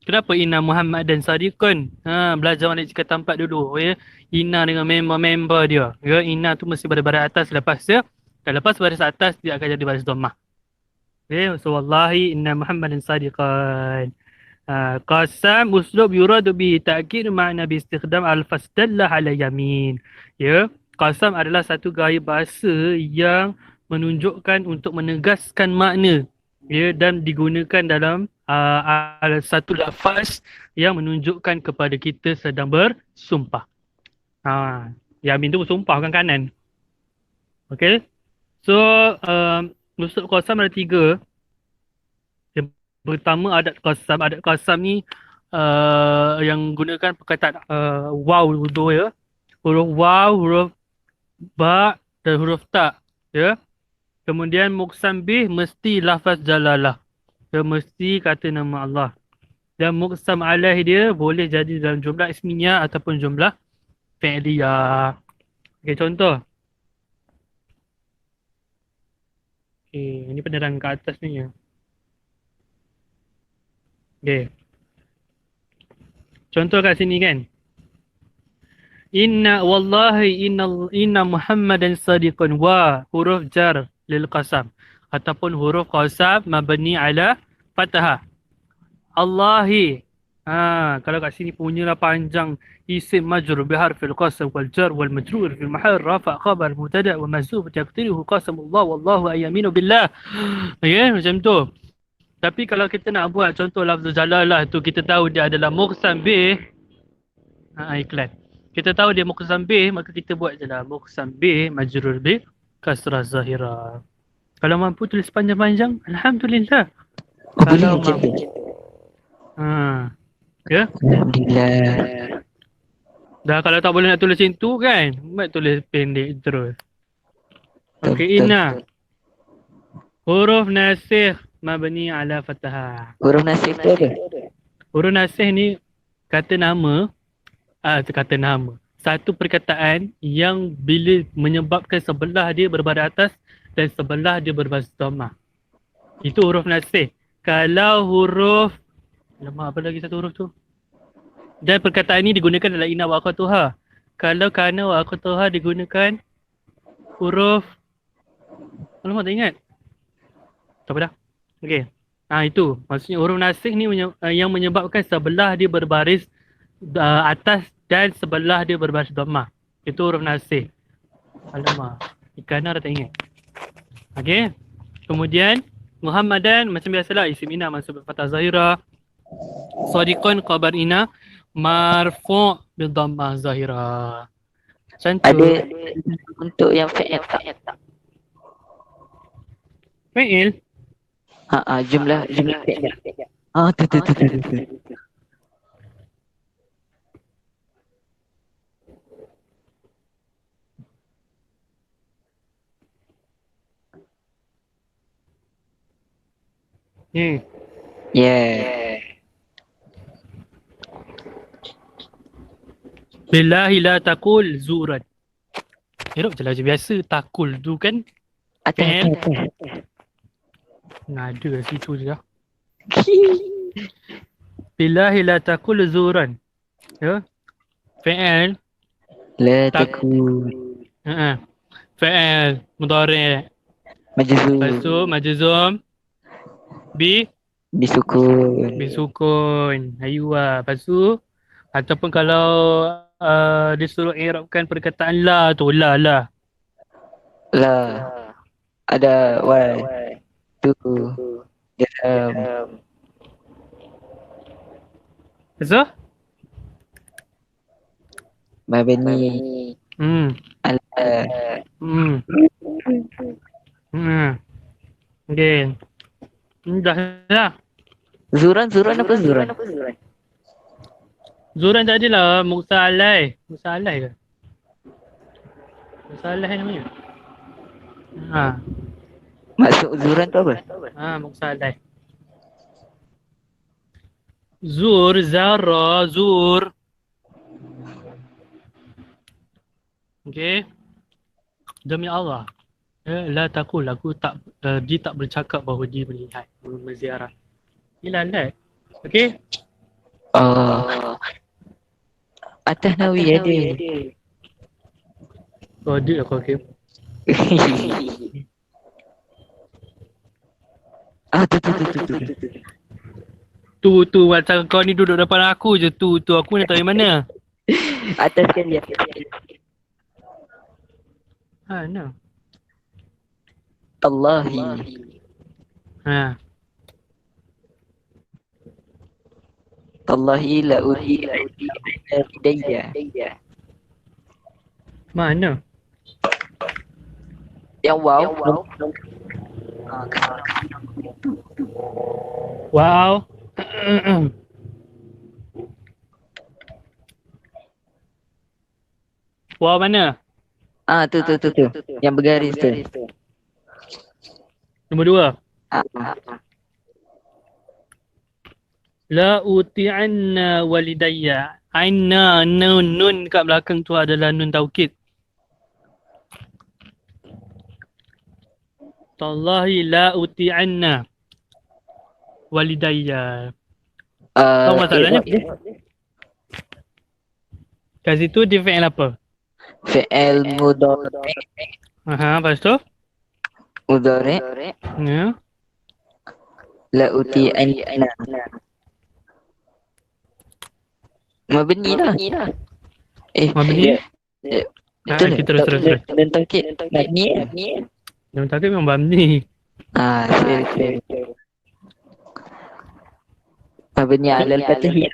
[SPEAKER 1] kenapa inna Muhammadan sadiqan? Belajar balik cakap tempat dulu, Inna dengan member-member dia. Inna tu mesti baris atas lepas dia. Dan lepas baris atas, dia akan jadi baris dhammah. So wallahi inna Muhammadan sadiqan. Qasam uslub yuradu bi ta'kid makna bi istikhdam al-fas dalla ala yamin. Qasam adalah satu gaya bahasa yang menunjukkan untuk menegaskan makna, dan digunakan dalam satu lafaz yang menunjukkan kepada kita sedang bersumpah. Yamin tu bersumpah kan kanan. Okey. So uslub qasam ada 3. Pertama adat qasam. Adat qasam ni yang gunakan perkataan waw tu, huruf waw, huruf ba dan huruf ta, Kemudian muqsam bih mesti lafaz jalalah. Mesti kata nama Allah. Dan muqsam alaih dia boleh jadi dalam jumlah ismiyah ataupun jumlah fi'liyah. Okey, contoh. Okey, ini penerangan kat atas ni ya. Okay. Contoh kat sini kan. Inna wallahi inna Muhammadan sadiqun wa huruf jar lil qasam ataupun huruf qasam mabni ala fathah. Allahi. Kalau kat sini punyalah panjang, isim majrur bi harfil qasam wal jar wal majrur fi mahall rafa khabar mubtada wa mahzuf taqdiruhu qasamullah wallahu ayyaminu billah. Macam tu. Tapi kalau kita nak buat contoh lafzul jalalah tu, kita tahu dia adalah muqsam bih. Iklan. Kita tahu dia muqsam bih, maka kita buat je lah muqsam bih majrur bi kasrah zahirah. Kalau mampu tulis panjang-panjang, alhamdulillah.
[SPEAKER 2] Oh, boleh
[SPEAKER 1] Kalau
[SPEAKER 2] macam tu.
[SPEAKER 1] mampu. Ya.
[SPEAKER 2] Alhamdulillah.
[SPEAKER 1] Dah kalau tak boleh nak tulis macam tu kan, buat tulis pendek terus.
[SPEAKER 2] Betul,
[SPEAKER 1] Okey,
[SPEAKER 2] betul.
[SPEAKER 1] Ina. Huruf nasikh mabni ala fathah.
[SPEAKER 2] Huruf nasib tu apa?
[SPEAKER 1] Huruf nasikh ni kata nama, kata nama. Satu perkataan yang bila menyebabkan sebelah dia berbaris atas dan sebelah dia berbaris dhammah. Itu huruf nasikh. Kalau huruf, lama apa lagi satu huruf tu? Dan perkataan ini digunakan dalam inna wa akhwatuha. Kalau kana wa akhwatuha digunakan huruf, alamak tak ingat. Tak apa dah. Okey. Itu. Maksudnya huruf nasikh ni yang menyebabkan sebelah dia berbaris atas dan sebelah dia berbaris dhammah. Itu huruf nasikh. Alamak. Ikana dah tak ingat. Okey. Kemudian Muhammadan macam biasalah isim ina mansub fathah zahirah. Sadiqan khabar ina marfu' bi dhammah zahirah. Macam tu.
[SPEAKER 2] Ada untuk yang fi'il tak?
[SPEAKER 1] Fi'il.
[SPEAKER 2] Jumlah fi'il. Tu. Yeah.
[SPEAKER 1] Billahi la taqul zuran. Erop je lah macam biasa. Takul tu kan.
[SPEAKER 2] Atas.
[SPEAKER 1] Ada kat situ je lah. Billahi la taqul zuran. Ya. Fi'il.
[SPEAKER 2] La takun.
[SPEAKER 1] Fi'il. Mudhari'.
[SPEAKER 2] Majzum.
[SPEAKER 1] Lepas tu majzum.
[SPEAKER 2] Bisukun.
[SPEAKER 1] Bisukun. Ayuh. Lepas tu. Ataupun kalau disuruh i'rabkan perkataan la tu. La.
[SPEAKER 2] La. Ada wal. Tu. Dalam.
[SPEAKER 1] Lepas tu?
[SPEAKER 2] Mabni. Ala.
[SPEAKER 1] Okay. Dah.
[SPEAKER 2] Zuran apa zuran?
[SPEAKER 1] Zuran tak adalah. Muksa'alai. Muksa'alai ke? Muksa'alai namanya.
[SPEAKER 2] Maksud zuran tu apa?
[SPEAKER 1] Muksa'alai. Zur, zara, zur. Okay. Demi Allah. La taqul, aku tak, dia tak bercakap bahawa dia melihat, berziarah. Dia lalat. Okay.
[SPEAKER 2] Atas Nawi ada.
[SPEAKER 1] Oh, ada aku okay. Tu macam kau ni duduk depan aku je tu aku nak tahu yang mana.
[SPEAKER 2] Atas kan dia.
[SPEAKER 1] No.
[SPEAKER 2] Allahi. Allahi la uti lidayya.
[SPEAKER 1] Mana?
[SPEAKER 2] Yang wow.
[SPEAKER 1] Wow. Wow mana?
[SPEAKER 2] Tu. Yang bergaris tu.
[SPEAKER 1] Nombor 2. La uti'anna walidayya. Aina nun kat belakang tu adalah nun taukid. Tallahi la uti'anna walidayya. Tahu masalahnya? Kat situ dia fi'il apa?
[SPEAKER 2] Fi'il mudhari.
[SPEAKER 1] Lepas tu?
[SPEAKER 2] Mudhari.
[SPEAKER 1] Ya.
[SPEAKER 2] La uti'anna. Mabni lah.
[SPEAKER 1] Mabni?
[SPEAKER 2] Betul.
[SPEAKER 1] Kita terus.
[SPEAKER 2] Dan taukid mabni.
[SPEAKER 1] Yang tadi memang mabni.
[SPEAKER 2] Sorry. Mabni ala al-fathiyah.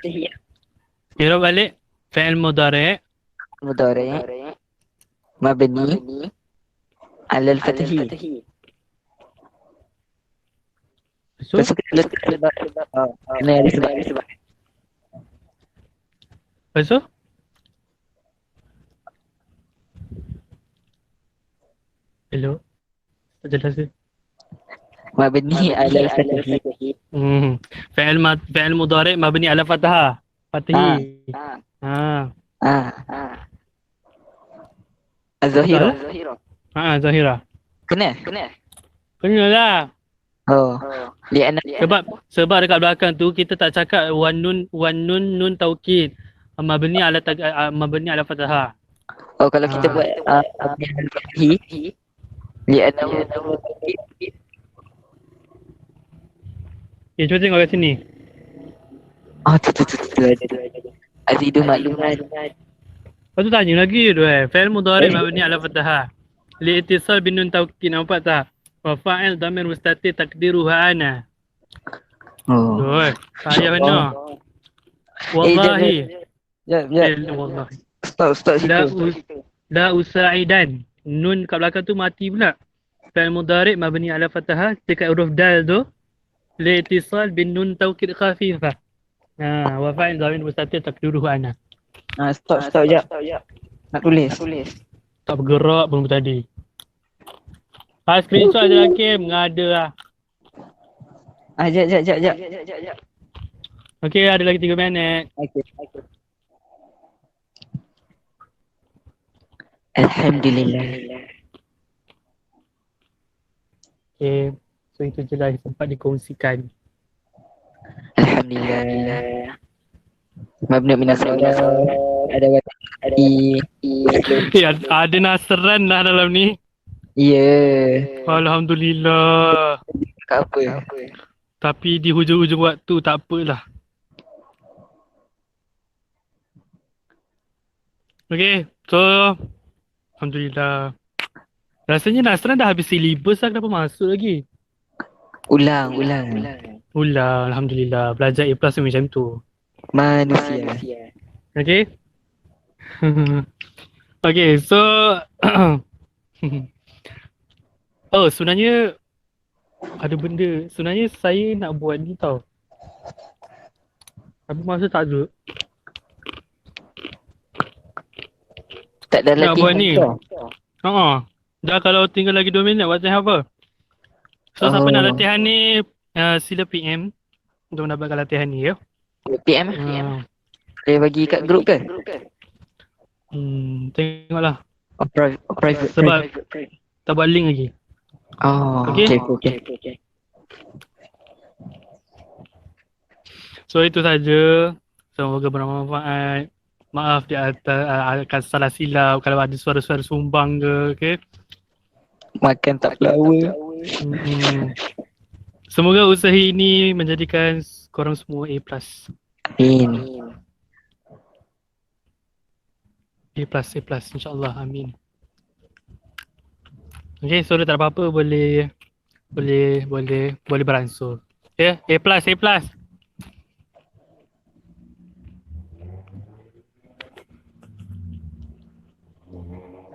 [SPEAKER 1] Kira balik. Fi'il mudhari.
[SPEAKER 2] Mudhari. Mabni ala al-fathiyah.
[SPEAKER 1] So,
[SPEAKER 2] Lepas tu kita letak sebab kena ada sebab.
[SPEAKER 1] lepas tu? Hello? Tak jelas ke?
[SPEAKER 2] Mabni ala sakit.
[SPEAKER 1] Fi'il mudhari' mabni ala fathah. Fatihi. Ha. Betul?
[SPEAKER 2] Az-zahirah.
[SPEAKER 1] Zahira.
[SPEAKER 2] Kena?
[SPEAKER 1] Kenalah.
[SPEAKER 2] Oh. Lian
[SPEAKER 1] Sebab dekat belakang tu kita tak cakap wan nun taukid. Mabni ala fathah.
[SPEAKER 2] kalau kita buat mabni ala fathi lian
[SPEAKER 1] Cuba tengok kat sini.
[SPEAKER 2] tu ada. Azidu maklumat.
[SPEAKER 1] Lepas tu tanya lagi tu Fi'il mudhari' mabni ala fathah. Li'ittisal bin nun taukid, nampak tak? Wa fa'il dhamir mustatir takdiruhu ana.
[SPEAKER 2] Oh.
[SPEAKER 1] Oi, payah mana? Wallahi.
[SPEAKER 2] Jap.
[SPEAKER 1] Wallahi.
[SPEAKER 2] Stop situ.
[SPEAKER 1] La usa'idan. Nun kat belakang tu mati pula. Fi'il mudhari' mabni ala fathah dekat huruf dal tu. Li'ittisal bin nun taukid khafifah. Wa fa'il dhamir mustatir takdiruhu ana.
[SPEAKER 2] Stop jap. Nak tulis.
[SPEAKER 1] Tak bergerak pun tadi. Screenshot je lah Kim, ngada lah.
[SPEAKER 2] Jap.
[SPEAKER 1] Okey, ada lagi 3 minit.
[SPEAKER 2] Okay. Alhamdulillah.
[SPEAKER 1] Okey, so itu je lah yang sempat dikongsikan.
[SPEAKER 2] Alhamdulillah. Mabni min as-salah. Ada
[SPEAKER 1] Ada Nasran lah dalam ni.
[SPEAKER 2] Ya.
[SPEAKER 1] Alhamdulillah.
[SPEAKER 2] Kat apa?
[SPEAKER 1] Tapi di hujung-hujung waktu tak apalah. Okey, so Alhamdulillah. Rasanya Nasran dah habis silibus lah, kenapa masuk lagi?
[SPEAKER 2] Ulang.
[SPEAKER 1] Alhamdulillah. Belajar A+ macam tu.
[SPEAKER 2] Manusia.
[SPEAKER 1] Okay. Okay, so sebenarnya ada benda. Sebenarnya saya nak buat ni tau. Tapi masa tak ada.
[SPEAKER 2] Tak ada
[SPEAKER 1] Nak
[SPEAKER 2] lagi.
[SPEAKER 1] buat ni. Dah kalau tinggal lagi 2 minit buat apa? So siapa nak latihan ni sila PM untuk mendapatkan latihan ni ya.
[SPEAKER 2] PM. Boleh bagi kat grup ke?
[SPEAKER 1] Tengoklah.
[SPEAKER 2] Private.
[SPEAKER 1] Sebab tak buat link lagi.
[SPEAKER 2] Okay.
[SPEAKER 1] So itu saja. Semoga bermanfaat. Maaf di atas salah silap kalau ada suara-suara sumbang ke, okey.
[SPEAKER 2] Makan tak lawa.
[SPEAKER 1] Semoga usaha ini menjadikan korang semua A+.
[SPEAKER 2] Amin.
[SPEAKER 1] A+, insyaAllah, amin. Okay, so tak ada apa-apa, boleh beransur. Ya, A+.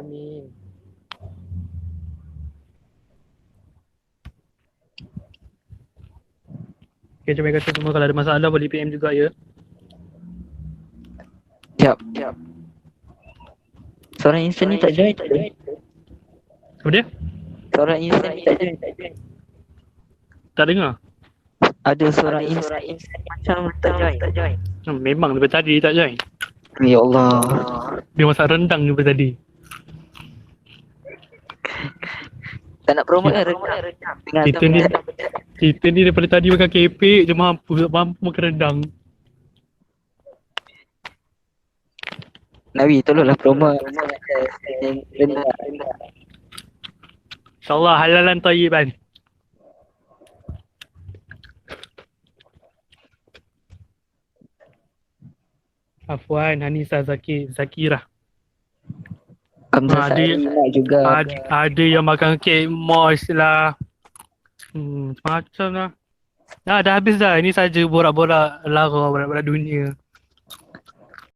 [SPEAKER 1] Amin. Okay, terima kasih semua. Kalau ada masalah boleh PM juga ya.
[SPEAKER 2] Jap. Seorang instant ni tak join.
[SPEAKER 1] Apa dia?
[SPEAKER 2] Seorang instant ni tak join.
[SPEAKER 1] Tak dengar?
[SPEAKER 2] Ada seorang instant macam tak join.
[SPEAKER 1] Memang daripada tadi tak join.
[SPEAKER 2] Ya Allah.
[SPEAKER 1] Dia masak rendang daripada tadi.
[SPEAKER 2] Tak nak promote kan rendang.
[SPEAKER 1] Kita ni daripada tadi makan kepek je mampu makan rendang.
[SPEAKER 2] Nabi tolonglah promote rendang.
[SPEAKER 1] InsyaAllah halalan tayyiban. Afwan, Hanisa, Zakirah.
[SPEAKER 2] Hamzah Sa'id juga.
[SPEAKER 1] Ada yang makan kek moist lah. Macam lah. Dah habis dah. Ini saja borak-borak lara, borak-borak dunia.